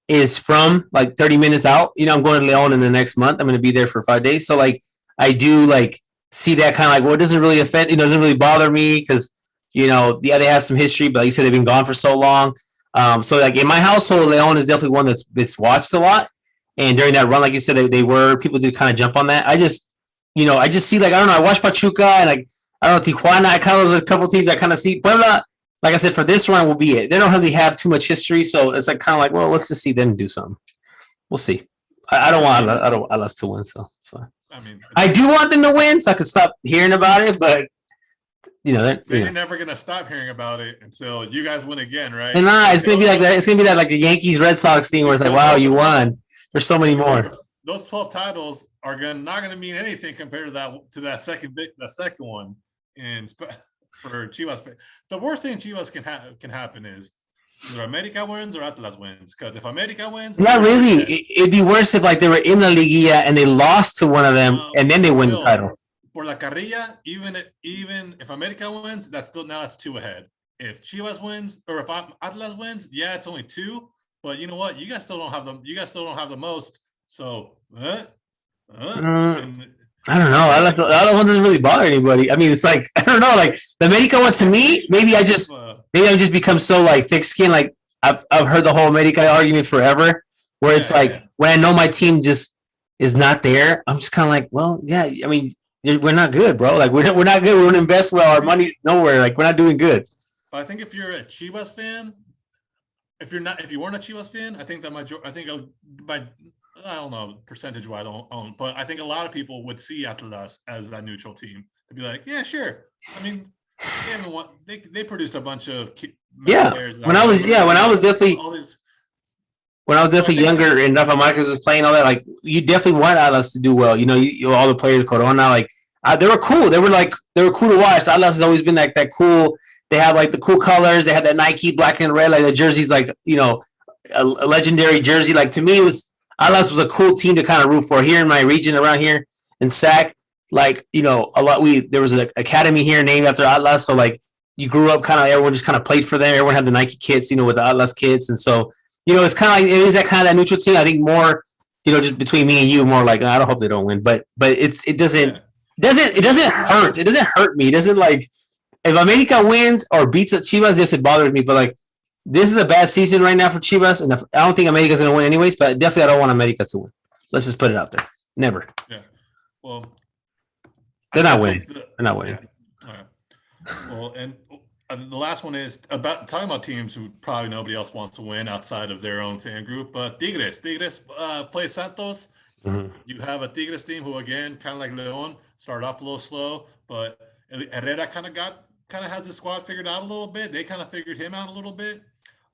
is from like 30 minutes out. You know, I'm going to Leon in the next month. I'm going to be there for 5 days. So like I do like see that kind of like, well, it doesn't really affect, it doesn't really bother me because, you know, yeah, they have some history, but like you said, they've been gone for so long. So like in my household, Leon is definitely one that's watched a lot. And during that run, like you said, they were, people did kind of jump on that. I just, you know, I just see like, I don't know, I watch Pachuca and like, I don't know, Tijuana, I kind of, there's a couple teams I kind of see. Puebla, like I said, for this run will be it. They don't really have too much history. So it's like kind of like, well, let's just see them do something. We'll see. I don't want us to win, so it's fine. I mean, I do want them to win, so I can stop hearing about it. But you know, they're never gonna stop hearing about it until you guys win again, right? And it's gonna be like that. It's gonna be that like the Yankees Red Sox thing where it's like, wow, you won. There's so many more. Those 12 titles are not gonna mean anything compared to that second one. And for Chivas, the worst thing Chivas can happen is either America wins or Atlas wins. Because if America wins, not really. It'd be worse if like they were in the Liguilla and they lost to one of them and then they win the title. For La Carrilla, even if America wins, that's 2 ahead. If Chivas wins or if Atlas wins, yeah, it's only 2. But you know what? You guys still don't have them. You guys still don't have the most. So, I don't know. I don't want to really bother anybody. I mean, it's like I don't know. Like the America one to me, maybe I just become so like thick skinned. Like I've heard the whole America argument forever, where it's like when I know my team just is not there, I'm just kind of like, well, yeah. I mean, we're not good, bro. Like we're not good. We're gonna invest well. Our money's nowhere. Like we're not doing good. I think if you're a Chivas fan, if you weren't a Chivas fan, I think I don't know percentage-wise, but I think a lot of people would see Atlas as that neutral team. They'd be like, yeah, sure. I mean, they produced a bunch of players. When I was definitely younger and Rafa Marquez was playing all that, like you definitely want Atlas to do well. You know, all the players, Corona, like they were cool. They were cool to watch. Atlas has always been like that cool. They have like the cool colors. They had that Nike black and red, like the jerseys, like you know, a legendary jersey. Like to me, Atlas was a cool team to kind of root for here in my region around here in SAC. Like, you know, there was an academy here named after Atlas. So like you grew up kind of, everyone just kind of played for them. Everyone had the Nike kits, you know, with the Atlas kits. And so, you know, it's kind of like, it is that kind of that neutral team. I think more, you know, just between me and you, more like, I don't hope they don't win, but it doesn't hurt. It doesn't hurt me. It doesn't like, if America wins or beats Chivas, yes, it bothers me. But like, this is a bad season right now for Chivas, and I don't think America's going to win anyways, but definitely I don't want America to win. Let's just put it out there. Never. Yeah. Well, they're not winning. They're not winning. Yeah. All right. Well, and the last one is talking about teams who probably nobody else wants to win outside of their own fan group, but Tigres plays Santos. Mm-hmm. You have a Tigres team who, again, kind of like León, started off a little slow, but Herrera kind of has the squad figured out a little bit. They kind of figured him out a little bit.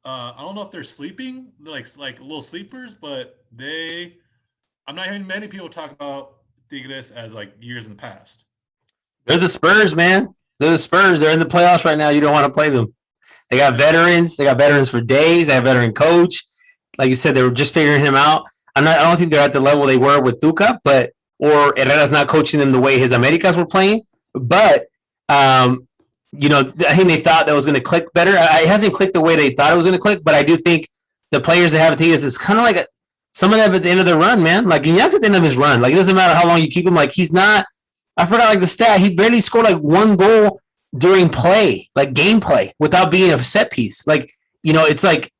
I don't know if they're sleeping, like little sleepers, but I'm not hearing many people talk about Tigres as like years in the past. They're the Spurs, man. They're the Spurs. They're in the playoffs right now. You don't want to play them. They got veterans. They got veterans for days. They have a veteran coach. Like you said, they were just figuring him out. I don't think they're at the level they were with Tuca, or Herrera's not coaching them the way his Americas were playing. But you know, I think they thought that was going to click better. It hasn't clicked the way they thought it was going to click, but I do think the players that have Tigres is kind of like some of them at the end of the run, man. Like Guiñac's at the end of his run. Like it doesn't matter how long you keep him. Like he's not. I forgot like the stat. He barely scored like 1 goal during play, like gameplay, without being a set piece. Like you know, it's like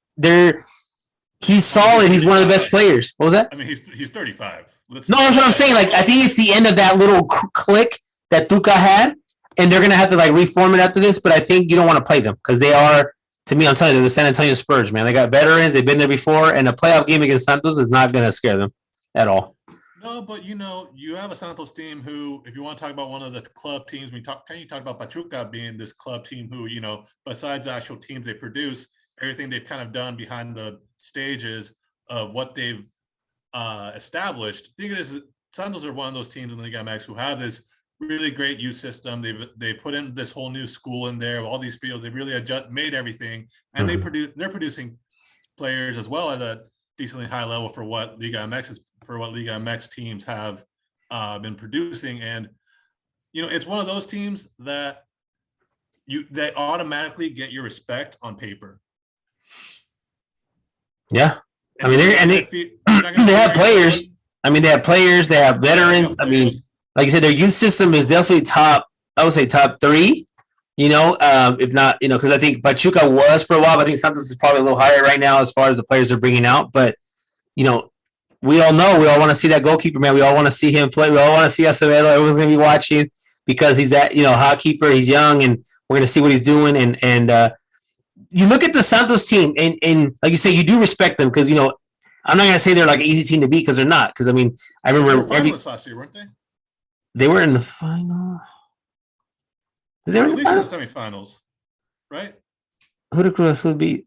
he's solid. He's one of the best players. What was that? I mean, he's 35. No, that's what I'm saying. Like I think it's the end of that little click that Tuca had. And they're going to have to like reform it after this, but I think you don't want to play them because they are, to me, I'm telling you, they're the San Antonio Spurs, man. They got veterans. They've been there before, and a playoff game against Santos is not going to scare them at all. No, but you know, you have a Santos team who, if you want to talk about one of the club teams, can you talk about Pachuca being this club team who, you know, besides the actual teams they produce, everything they've kind of done behind the stages of what they've established. I think Santos are one of those teams in the ligamx who have this really great youth system. They put in this whole new school in there, all these fields. They really made everything, and they're producing players as well at a decently high level for what Liga MX teams have been producing. And you know, it's one of those teams that they automatically get your respect on paper. Yeah, I mean, they have players. I mean, they have players. They have veterans. I mean, like you said, their youth system is definitely top. I would say top 3. You know, if not, you know, because I think Pachuca was for a while. But I think Santos is probably a little higher right now as far as the players they're bringing out. But you know, we all want to see that goalkeeper, man. We all want to see him play. We all want to see Acevedo. Everyone's going to be watching because he's that, you know, hot keeper. He's young, and we're going to see what he's doing. And you look at the Santos team, and like you say, you do respect them because, you know, I'm not going to say they're like an easy team to beat because they're not. Because, I mean, I remember last year, weren't they? They were in the final. They were at least in the semifinals, right? Who did Cruz Azul beat?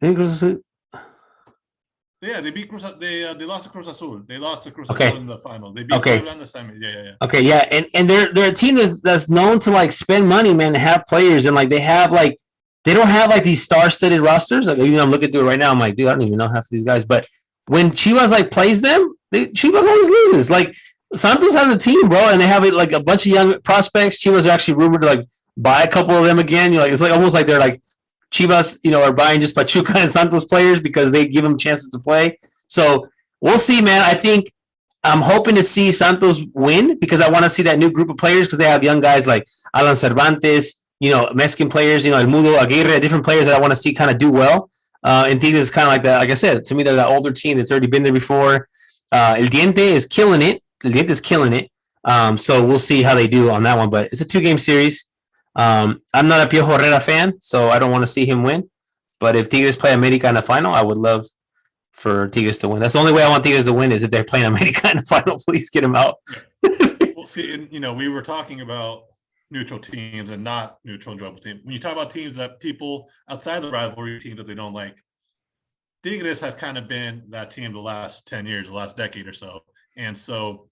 Yeah, they beat Cruz. They lost to Cruz Azul. They lost to Cruz Azul in the final. They beat Puebla in the semi. Yeah. Okay, yeah, and they're a team that's known to like spend money, man, to have players, and like they have like they don't have like these star-studded rosters. Like, you know, I'm looking through it right now. I'm like, dude, I don't even know half of these guys. But when Chivas like plays them, Chivas always loses. Like Santos has a team, bro, and they have like a bunch of young prospects. Chivas are actually rumored to like buy a couple of them again. You know, like it's like almost like they're like Chivas, you know, are buying just Pachuca and Santos players because they give them chances to play. So we'll see, man. I think I'm hoping to see Santos win because I want to see that new group of players because they have young guys like Alan Cervantes, you know, Mexican players, you know, El Mudo, Aguirre, different players that I want to see kind of do well. And Tigres is kind of like that. Like I said, to me, they're that older team that's already been there before. El Diente is killing it. So we'll see how they do on that one. But it's a 2-game series. I'm not a Piojo Herrera fan, so I don't want to see him win. But if Tigres play America in the final, I would love for Tigres to win. That's the only way I want Tigres to win is if they're playing America in the final. Please get them out. We'll see. And, you know, we were talking about neutral teams and not neutral and neutral teams. When you talk about teams that people outside the rivalry team that they don't like, Tigres has kind of been that team the last 10 years, the last decade or so. And so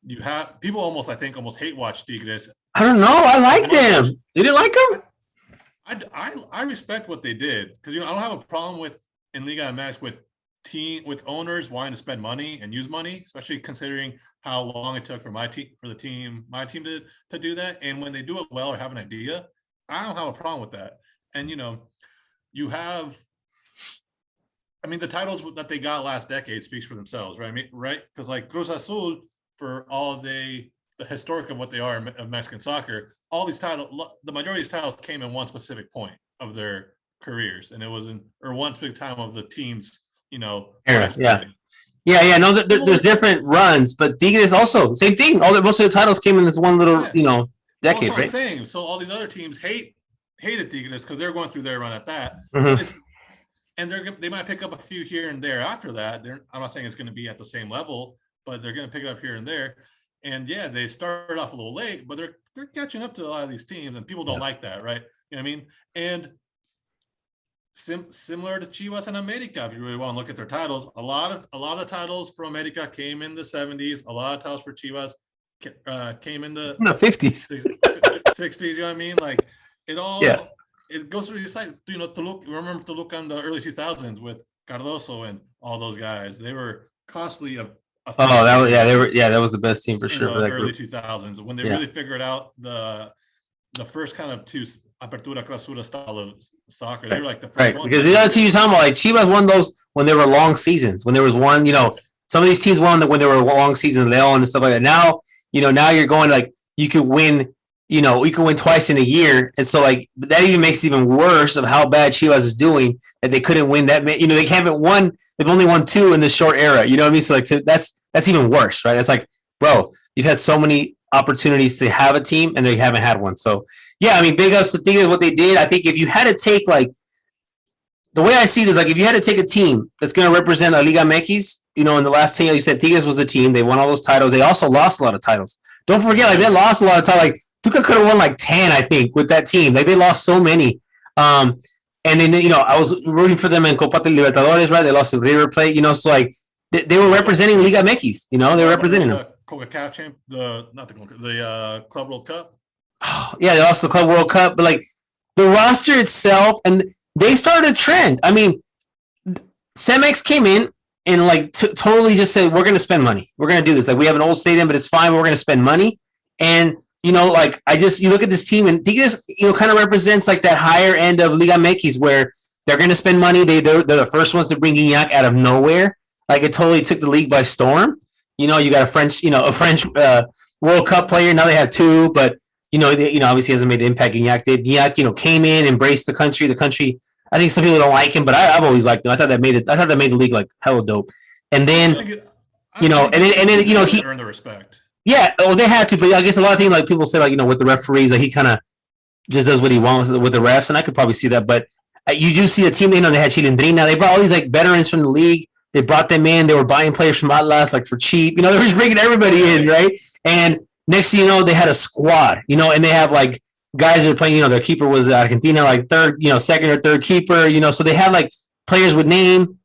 you have people almost hate watch Tigres. I don't know. I like them. You didn't like them? I respect what they did because, you know, I don't have a problem with in Liga MX with owners wanting to spend money and use money, especially considering how long it took for my team to do that. And when they do it well or have an idea, I don't have a problem with that. And, you know, you have, I mean, the titles that they got last decade speaks for themselves, right? I mean, right? Because like Cruz Azul, for all the historic of what they are of Mexican soccer, all these titles, the majority of these titles came in one specific point of their careers, and it was one specific time of the team's, you know, era. Yeah. No, there's different runs, but Tigres also same thing. Most of the titles came in this one little, you know, decade. That's what I'm saying. So all these other teams hated Tigres because they're going through their run at that, and they might pick up a few here and there after that. I'm not saying it's going to be at the same level, but they're going to pick it up here and there. And yeah, they started off a little late, but they're catching up to a lot of these teams, and people don't like that, right? You know what I mean? And similar to Chivas and America, if you really want to look at their titles, a lot of the titles for America came in the 70s. A lot of titles for Chivas came in the 50s, 60s. You know what I mean? Like it all. Yeah. It goes through the site. You know, remember Toluca in the early 2000s with Cardoso and all those guys. They were constantly that was the best team for sure. In the early 2000s when they really figured out the first kind of two apertura clausura style of soccer. They were like the first one. Because the other teams talking about, like Chivas won those when there were long seasons. When there was one, you know, some of these teams won when there were long seasons, Leon and stuff like that. Now, you know, now you're going like you could win. You know, you can win twice in a year, and so like that even makes it even worse of how bad Chivas is doing that they couldn't win that. You know, they haven't won. They've only won 2 in this short era. You know what I mean? So like that's even worse, right? It's like, bro, you've had so many opportunities to have a team, and they haven't had one. So yeah, I mean, big ups to Tigres what they did. I think if you had to take like the way I see this, like if you had to take a team that's going to represent La Liga MX, you know, in the last 10 years, you said Tigres was the team. They won all those titles. They also lost a lot of titles. Don't forget, like they lost a lot of titles. Like Tuca could have won like 10, I think, with that team. Like they lost so many. And then, you know, I was rooting for them in Copa del Libertadores, right? They lost to River Plate, you know, so like they were representing Liga MX, you know, they were representing them. Coca-Cola champ, the Club World Cup. Yeah, they lost the Club World Cup, but like the roster itself, and they started a trend. I mean, Cemex came in and like totally just said, we're going to spend money. We're going to do this. Like we have an old stadium, but it's fine. We're going to spend money. And you know, like you look at this team, and Tigres, you know, kind of represents like that higher end of Liga MX where they're going to spend money. They're the first ones to bring Gignac out of nowhere. Like it totally took the league by storm. You know, you got a French World Cup player. Now they have two, but obviously hasn't made the impact Gignac did. Gignac, came in, embraced the country. The country. I think some people don't like him, but I've always liked him. I thought that made the league like hella dope. And then he earned the respect. Yeah, they had to, but I guess a lot of things like people say like with the referees, like he kind of just does what he wants with the refs, and I could probably see that. But you do see a team, they had Chilindrina. They brought all these like veterans from the league. They brought them in. They were buying players from Atlas like for cheap. They were just bringing everybody in, right? And next thing you know, they had a squad. And they have like guys that are playing. Their keeper was Argentina, like third, second or third keeper. So they had like players with name.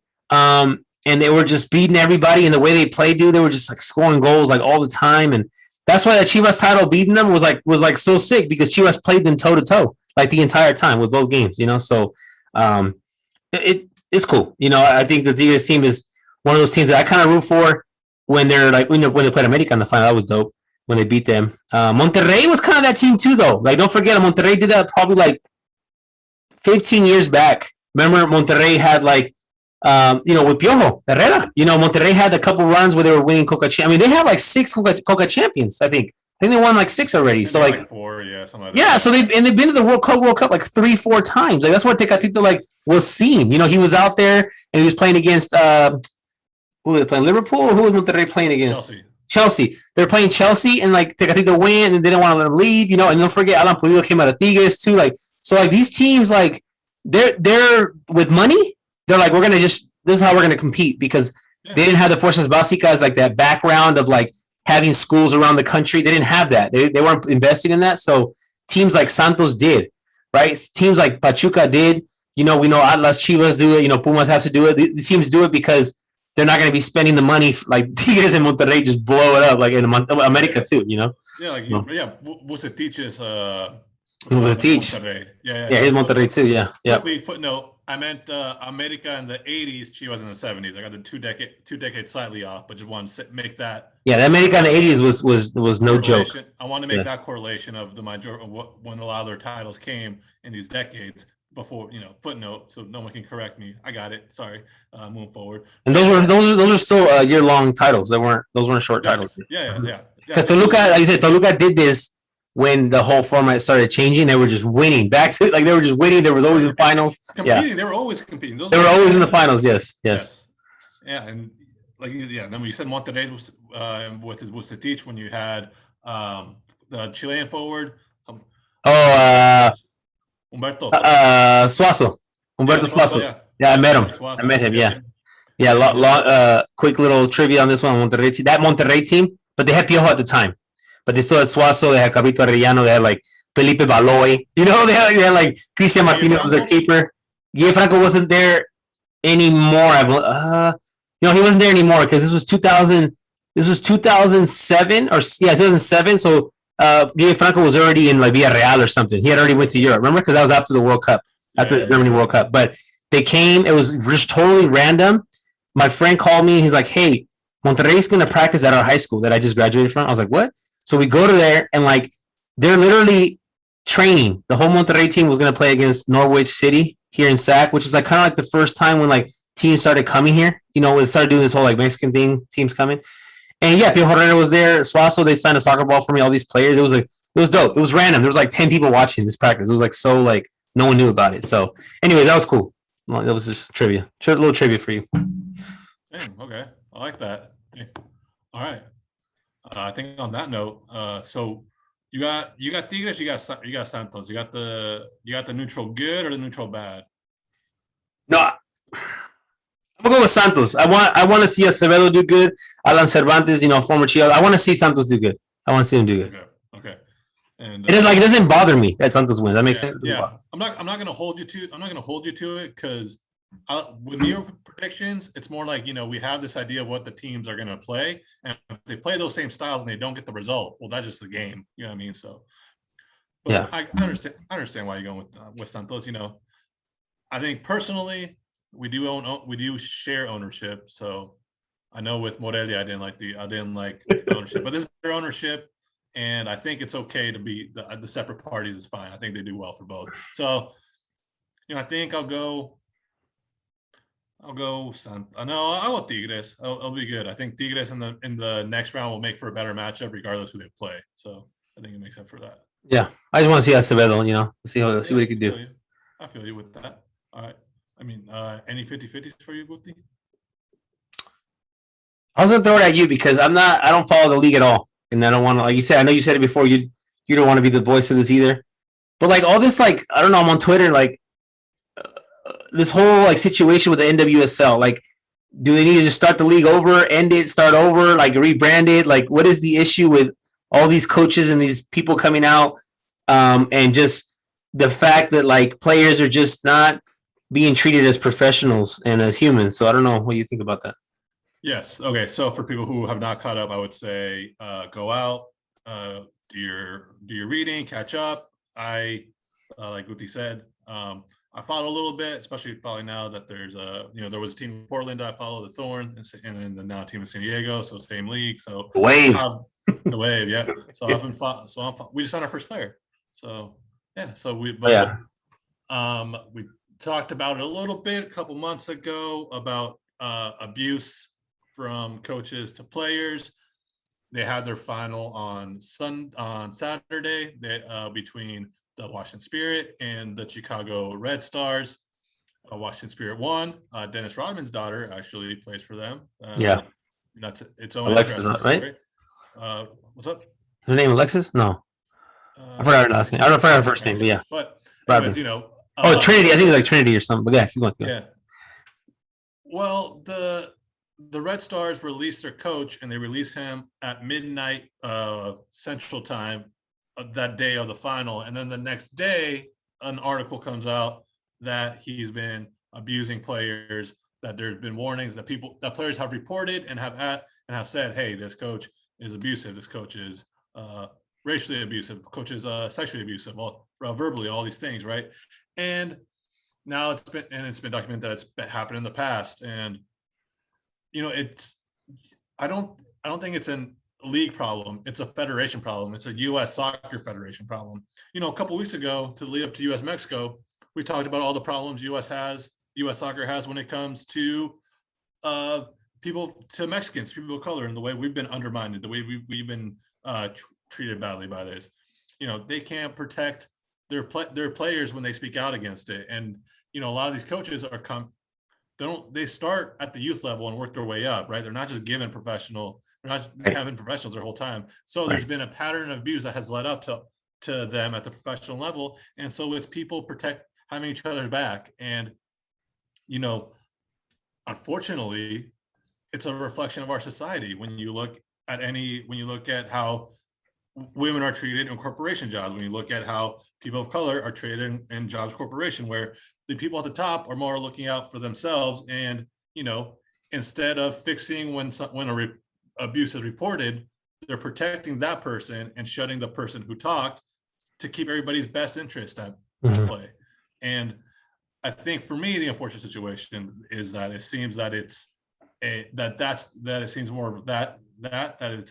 And they were just beating everybody, and the way they played, dude, they were just like scoring goals like all the time, and that's why that Chivas title beating them was like so sick because Chivas played them toe to toe like the entire time with both games, So it's cool, I think the Tigres team is one of those teams that I kind of root for when they're like when they played America in the final. That was dope when they beat them. Monterrey was kind of that team too, though. Like don't forget, Monterrey did that probably like 15 years back. Remember, Monterrey had like. With Piojo Herrera, Monterrey had a couple runs where they were winning Coca. I mean, they have like 6 Coca champions. I think they won like 6 already. So like 4, yeah, something like that. Yeah, so they've been to the World Cup like 3-4 times. Like that's what Tecatito like was seen. He was out there and he was playing against who was they playing, Liverpool, or who was Monterrey playing against? Chelsea. They're playing Chelsea, and like Tecatito win, and they didn't want to let him leave. And don't forget Alan Pulido came out of Tigres too. Like so, like these teams, like they're with money. They're like, this is how we're going to compete because they didn't have the Fuerzas Básicas, like that background of like having schools around the country. They didn't have that. They weren't investing in that. So teams like Santos did, right? Teams like Pachuca did. We know Atlas, Chivas do it. Pumas has to do it. These teams do it because they're not going to be spending the money like Tigres and Monterrey just blow it up like in America too, Yeah, like Vucetich is Monterrey. Yeah, it's Monterrey too. Yeah. Quickly footnote. I meant America in the 80s. She was in the 70s. I got the two decades slightly off, but just wanted to make that. Yeah, the America in the 80s was no joke. I want to make that correlation of the majority of when a lot of their titles came in these decades before, footnote, so no one can correct me. I got it. Sorry. Moving forward. And those are still year-long titles. Those weren't short titles. Yeah. Because Toluca, like you said, Toluca did this when the whole format started changing. They were just winning back to they were just winning. There was always in finals. Competing. They were always competing. They were always in the finals. Yes. Yeah, and then when you said Monterrey with the teach when you had the Chilean forward. Humberto Suazo. Yeah, I met him. Yeah. Quick little trivia on this one. That Monterrey team, but they had Piojo at the time. But they still had Suazo, they had Cabrito Arellano, they had like Felipe Baloy. They had like Cristian Martinez was their keeper. Guille Franco wasn't there anymore. He wasn't there anymore because this was 2000. This was 2007 2007. So Guille Franco was already in like Villarreal or something. He had already went to Europe. Remember, because that was after the World Cup, after the Germany World Cup. But they came. It was just totally random. My friend called me. He's like, "Hey, Monterrey's going to practice at our high school that I just graduated from." I was like, "What?" So we go to there and like they're literally training. The whole Monterrey team was going to play against Norwich City here in SAC, which is like kind of like the first time when like teams started coming here. We started doing this whole like Mexican thing, teams coming. And yeah, Piojo Herrera was there. Suazo, they signed a soccer ball for me. All these players, it was dope. It was random. There was like 10 people watching this practice. It was like so like no one knew about it. So anyway, that was cool. Well, that was just trivia. A little trivia for you. Damn, okay, I like that. All right. I think on that note, so you got Tigres, you got Santos, you got the neutral good or the neutral bad? No, I'm gonna go with Santos. I want to see Acevedo do good. Alan Cervantes, former Chivas. I want to see Santos do good. I want to see him do good. Okay. And it doesn't bother me that Santos wins. That makes sense. Yeah, I'm not gonna hold you to it because with your predictions, it's more like we have this idea of what the teams are going to play, and if they play those same styles and they don't get the result, well, that's just the game. You know what I mean? So, but yeah, I understand why you're going with Santos. I think personally, we do share ownership. So, I know with Morelia, I didn't like the ownership, but this is their ownership, and I think it's okay to be the separate parties is fine. I think they do well for both. So, I think I'll go. I'll go Santa. No, I will Tigres. I'll be good. I think Tigres in the next round will make for a better matchup regardless who they play. So I think it makes up for that. Yeah, I just want to see Acevedo. See what he can do. I feel you with that. All right. I mean, any 50-50s for you, Guti? I was gonna throw it at you because I don't follow the league at all, and I don't want to. Like you said, I know you said it before. You don't want to be the voice of this either. But like all this, like I don't know. I'm on Twitter, like this whole like situation with the NWSL. Like, do they need to just start the league over, end it, start over, like rebrand it? Like, what is the issue with all these coaches and these people coming out, and just the fact that like players are just not being treated as professionals and as humans? So I don't know what you think about that. Yes. Okay. So for people who have not caught up, I would say go out, do your reading, catch up. I like Guti said, I followed a little bit, especially following now that there's there was a team in Portland that I follow, the Thorn, and then the now team in San Diego, so same league. So Wave, the Wave, yeah. So I've been we just signed our first player. So yeah. So we talked about it a little bit a couple months ago about abuse from coaches to players. They had their final on Saturday between the Washington Spirit and the Chicago Red Stars. Washington Spirit won. Dennis Rodman's daughter actually plays for them. That's its own Alexis, right? What's up? Her name Alexis? No, I forgot her last name. I don't know her first name, but yeah. But anyways, Trinity. I think it's like Trinity or something. But yeah, keep going. Yeah. Well, the Red Stars released their coach, and they released him at midnight Central Time that day of the final. And then the next day, an article comes out that he's been abusing players, that there's been warnings that players have reported and have said, hey, this coach is abusive. This coach is racially abusive. Coach is sexually abusive, verbally, all these things, right? And now it's been documented that it's happened in the past. And I don't think it's a league problem. It's a federation problem. It's a U.S. Soccer Federation problem. A couple weeks ago, to lead up to U.S. Mexico, we talked about all the problems U.S. soccer has when it comes to Mexicans, people of color, and the way we've been undermined, the way we've been treated badly by this. They can't protect their players when they speak out against it. And a lot of these coaches they start at the youth level and work their way up, right? They're not just having professionals their whole time. So there's been a pattern of abuse that has led up to them at the professional level. And so it's people having each other's back. And, unfortunately, it's a reflection of our society. When you look at how women are treated in corporation jobs, when you look at how people of color are treated in jobs corporation, where the people at the top are more looking out for themselves, and instead of fixing when abuse is reported, they're protecting that person and shutting the person who talked to keep everybody's best interest at play. And I think for me, the unfortunate situation is that it seems that it's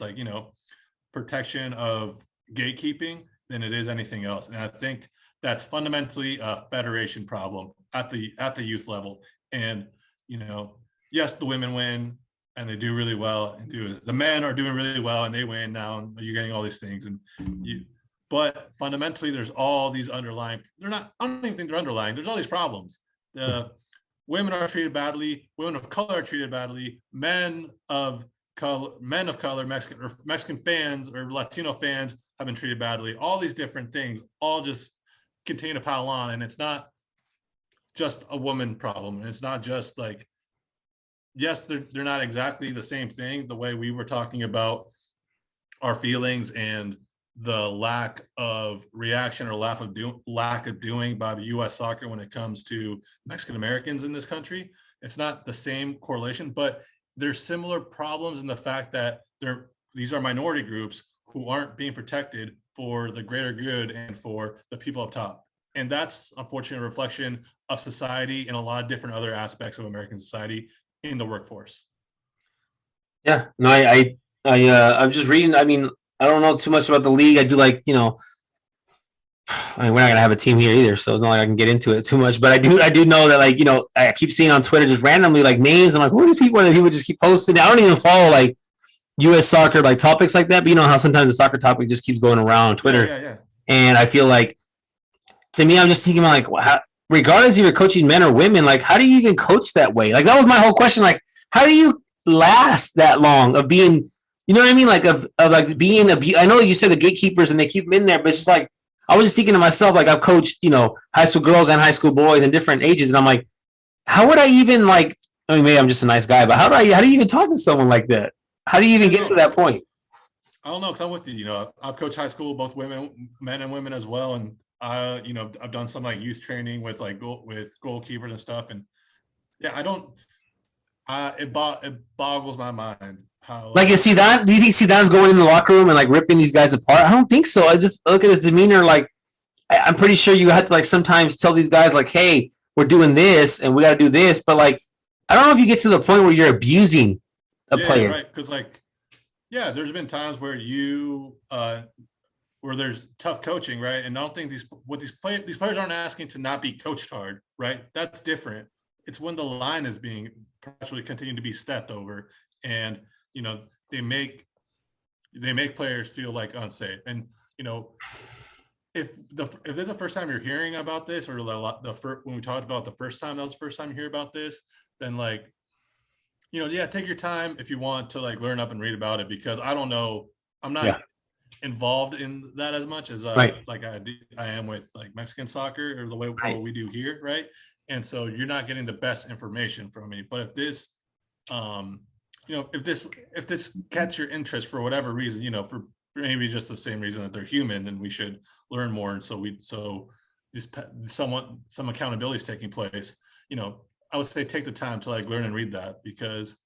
like protection of gatekeeping than it is anything else. And I think that's fundamentally a federation problem at the youth level. And yes, the women win and they do really well, and the men are doing really well and they win now, and you're getting all these things. But fundamentally, there's all these underlying. I don't even think they're underlying. There's all these problems. The women are treated badly. Women of color are treated badly. Men of color, Mexican fans or Latino fans have been treated badly. All these different things all just continue to pile on, and it's not just a woman problem. It's not just like, yes, they're not exactly the same thing. The way we were talking about our feelings and the lack of reaction or lack of doing by the U.S. soccer when it comes to Mexican Americans in this country, it's not the same correlation, but there's similar problems in the fact that these are minority groups who aren't being protected for the greater good and for the people up top. And that's unfortunately a reflection of society and a lot of different other aspects of American society in the workforce. Yeah, no, I'm just reading. I mean, I don't know too much about the league. I do like, I mean, we're not gonna have a team here either, so it's not like I can get into it too much. But I do know that, like, I keep seeing on Twitter just randomly like names. I'm like, who are these people? And people just keep posting. I don't even follow like U.S. soccer like topics like that. But you know how sometimes the soccer topic just keeps going around on Twitter. Yeah. And I feel like, to me, I'm just thinking like, regardless if you're coaching men or women, like, how do you even coach that way? Like, that was my whole question. Like, how do you last that long of being, you know what I mean? Like, of like being I know you said the gatekeepers and they keep them in there, but it's just like, I was just thinking to myself, like, I've coached, high school girls and high school boys in different ages. And I'm like, how would I even, like, I mean, maybe I'm just a nice guy, but how do you even talk to someone like that? How do you even get to that point? I don't know, because I'm with you. I've coached high school, both men and women as well. And I've done some like youth training with like with goalkeepers and stuff. And yeah, I don't, it boggles my mind. Like, you see that? Do you think Zidane's going in the locker room and like ripping these guys apart? I don't think so. I just look at his demeanor. Like, I'm pretty sure you have to like sometimes tell these guys like, "Hey, we're doing this and we got to do this." But like, I don't know if you get to the point where you're abusing a player. Right? Because like, yeah, there's been times where where there's tough coaching, right? And I don't think these players aren't asking to not be coached hard, right? That's different. It's when the line is being perpetually continuing to be stepped over, and they make players feel like unsafe. And if this is the first time you're hearing about this, or when we talked about the first time, that was the first time you hear about this, then like, take your time if you want to like learn up and read about it, because I don't know, I'm not involved in that as much as like I am with like Mexican soccer, or the way what we do here, right? And so you're not getting the best information from me. But if this if this catch your interest for whatever reason, for maybe just the same reason that they're human and we should learn more, and so some accountability is taking place, I would say take the time to like learn and read that, because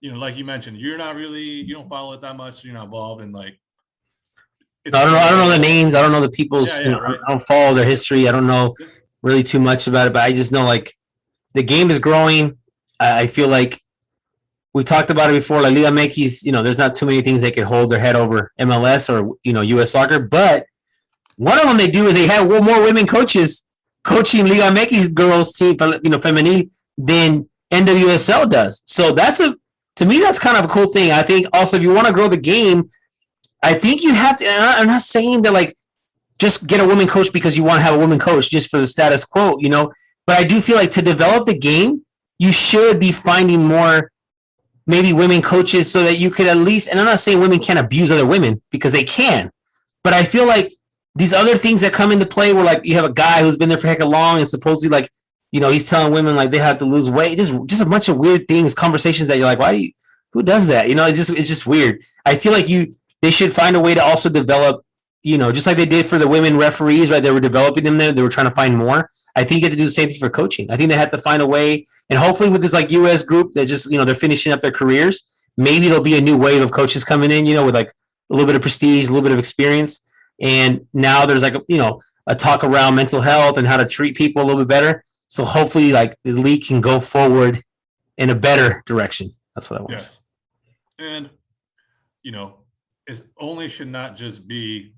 like you mentioned, you don't follow it that much, so you're not involved in like, I don't know the names, I don't know the people's, right. I don't follow their history, I don't know really too much about it, but I just know like the game is growing. I feel like we talked about it before, like ligamx, there's not too many things they could hold their head over MLS or US soccer, but one of them they do is they have more women coaches coaching ligamx girls team, femenil, than NWSL does. So to me that's kind of a cool thing. I think also, if you want to grow the game, I think you have to. And I'm not saying that like just get a woman coach because you want to have a woman coach just for the status quo, But I do feel like to develop the game, you should be finding more maybe women coaches, so that you could at least. And I'm not saying women can't abuse other women, because they can, but I feel like these other things that come into play, where like you have a guy who's been there for heck of long and supposedly like he's telling women like they have to lose weight, just a bunch of weird things, conversations that you're like, who does that? It's just weird. I feel like they should find a way to also develop, just like they did for the women referees, right? They were developing them there. They were trying to find more. I think you have to do the same thing for coaching. I think they have to find a way, and hopefully with this like U.S. group that just, they're finishing up their careers, maybe there'll be a new wave of coaches coming in, with like a little bit of prestige, a little bit of experience. And now there's like, a talk around mental health and how to treat people a little bit better. So hopefully like the league can go forward in a better direction. That's what I want. Yes. And, it only should not just be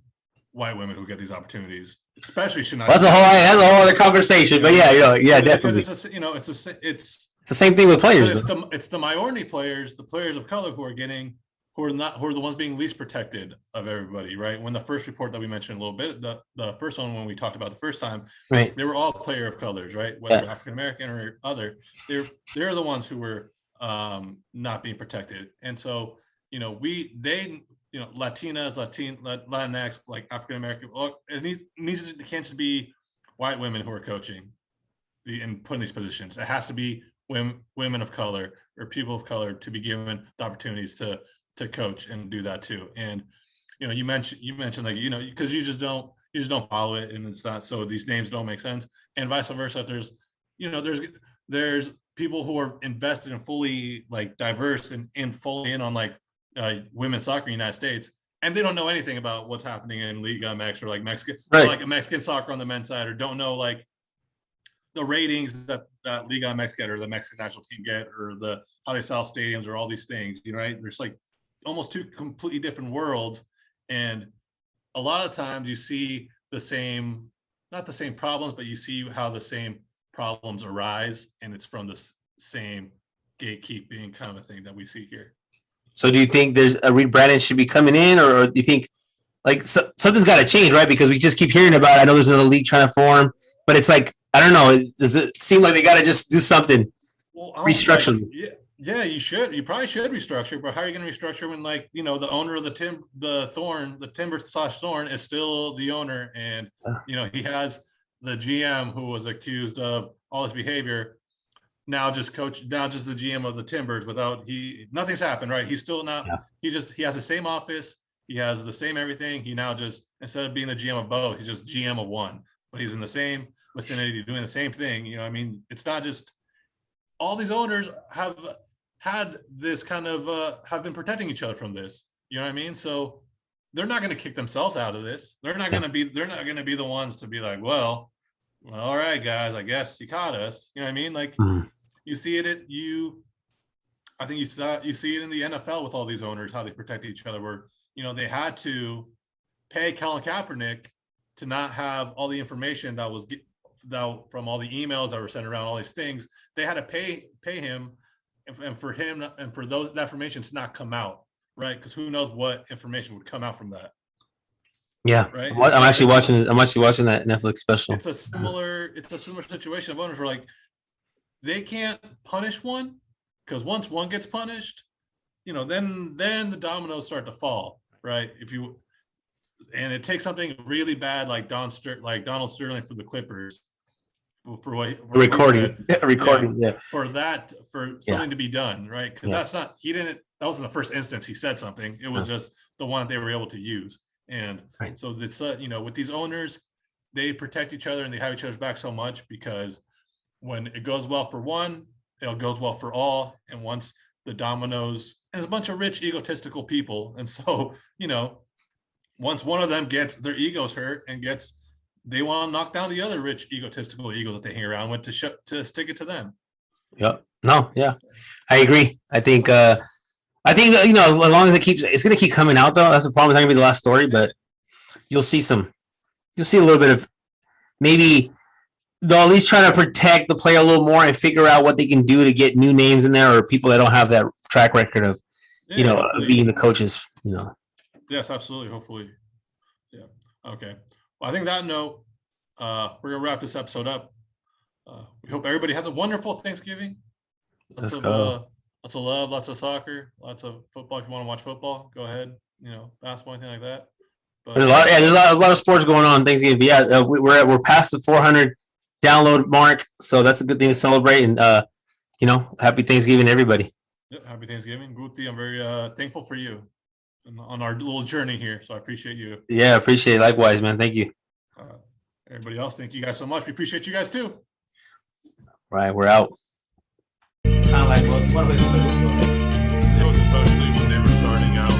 white women who get these opportunities, especially should not. Well, that's a whole other conversation, but definitely. It's the same thing with players. It's the minority players, the players of color who are the ones being least protected of everybody, right? When the first report that we mentioned a little bit, the first one when we talked about the first time, right, they were all player of colors, right? Whether African American or other, they're the ones who were not being protected, and so Latinas, Latinx, like African American, it can't just be white women who are coaching and putting these positions. It has to be women of color or people of color to be given the opportunities to coach and do that too. And you mentioned like because you just don't follow it, and it's not, so these names don't make sense, and vice versa. There's people who are invested and fully like diverse and fully in on like women's soccer in the United States, and they don't know anything about what's happening in ligamx or like Mexican, right, or like Mexican soccer on the men's side, or don't know like the ratings that ligamx get or the Mexican national team get, or how they sell stadiums, or all these things, right? There's like almost two completely different worlds, and a lot of times you see the same not the same problems, but you see how the same problems arise, and it's from the same gatekeeping kind of a thing that we see here. So do you think there's a Reed Brandon should be coming in, or do you think like something's got to change, right? Because we just keep hearing about it. I know there's another league trying to form, but it's like, I don't know. Does it seem like they got to just do something? Well, restructure. Like, yeah, you should. You probably should restructure, but how are you going to restructure when, like, you know, the owner of the timber/thorn is still the owner, and you know, he has the GM who was accused of all this behavior. Now just the GM of the Timbers without nothing's happened, right? He's still not. Yeah. He has the same office. He has the same everything. He now just, instead of being the GM of both, he's just GM of one, but he's in the same vicinity doing the same thing. You know, I mean, it's not just all these owners have had this kind of have been protecting each other from this. You know what I mean? So they're not going to kick themselves out of this. They're not going to be the ones to be like, well, all right, guys, I guess you caught us. You know what I mean? Like you see it I think you see it in the NFL with all these owners, how they protect each other, where, you know, they had to pay Colin Kaepernick to not have all the information that from all the emails that were sent around, all these things. They had to pay him, and for that information to not come out, right? Because who knows what information would come out from that. Yeah, right. I'm actually watching that Netflix special. It's a similar situation of owners where, like, they can't punish one, because once one gets punished, you know, then the dominoes start to fall, right? And it takes something really bad like Donald Sterling for the Clippers for recording, for something to be done, right? Because that wasn't the first instance he said something. It was just the one that they were able to use. And so it's you know, with these owners, they protect each other and they have each other's back so much, because when it goes well for one, it goes well for all. And once the dominoes, and it's a bunch of rich, egotistical people, and so, you know, once one of them gets their egos hurt and they want to knock down the other rich, egotistical egos that they hang around with to stick it to them. Yep. No. Yeah, I agree. I think you know, as long as it's going to keep coming out, though. That's the problem. It's not going to be the last story, but you'll see a little bit of, maybe they'll at least try to protect the player a little more and figure out what they can do to get new names in there, or people that don't have that track record of, you know, being the coaches, you know. Yes, absolutely. Hopefully. Yeah. Okay. Well, I think that note, we're going to wrap this episode up. We hope everybody has a wonderful Thanksgiving. Let's go. Lots of love, lots of soccer, lots of football. If you want to watch football, go ahead. You know, basketball, anything like that. But there's a lot of sports going on Thanksgiving. But yeah, we're past the 400 download mark, so that's a good thing to celebrate. And you know, happy Thanksgiving, everybody. Yep, happy Thanksgiving, Guti. I'm very thankful for you on our little journey here. So I appreciate you. Yeah, appreciate it. Likewise, man. Thank you. Everybody else, thank you guys so much. We appreciate you guys too. Right, we're out. It's kind of like, it was especially when they were starting out.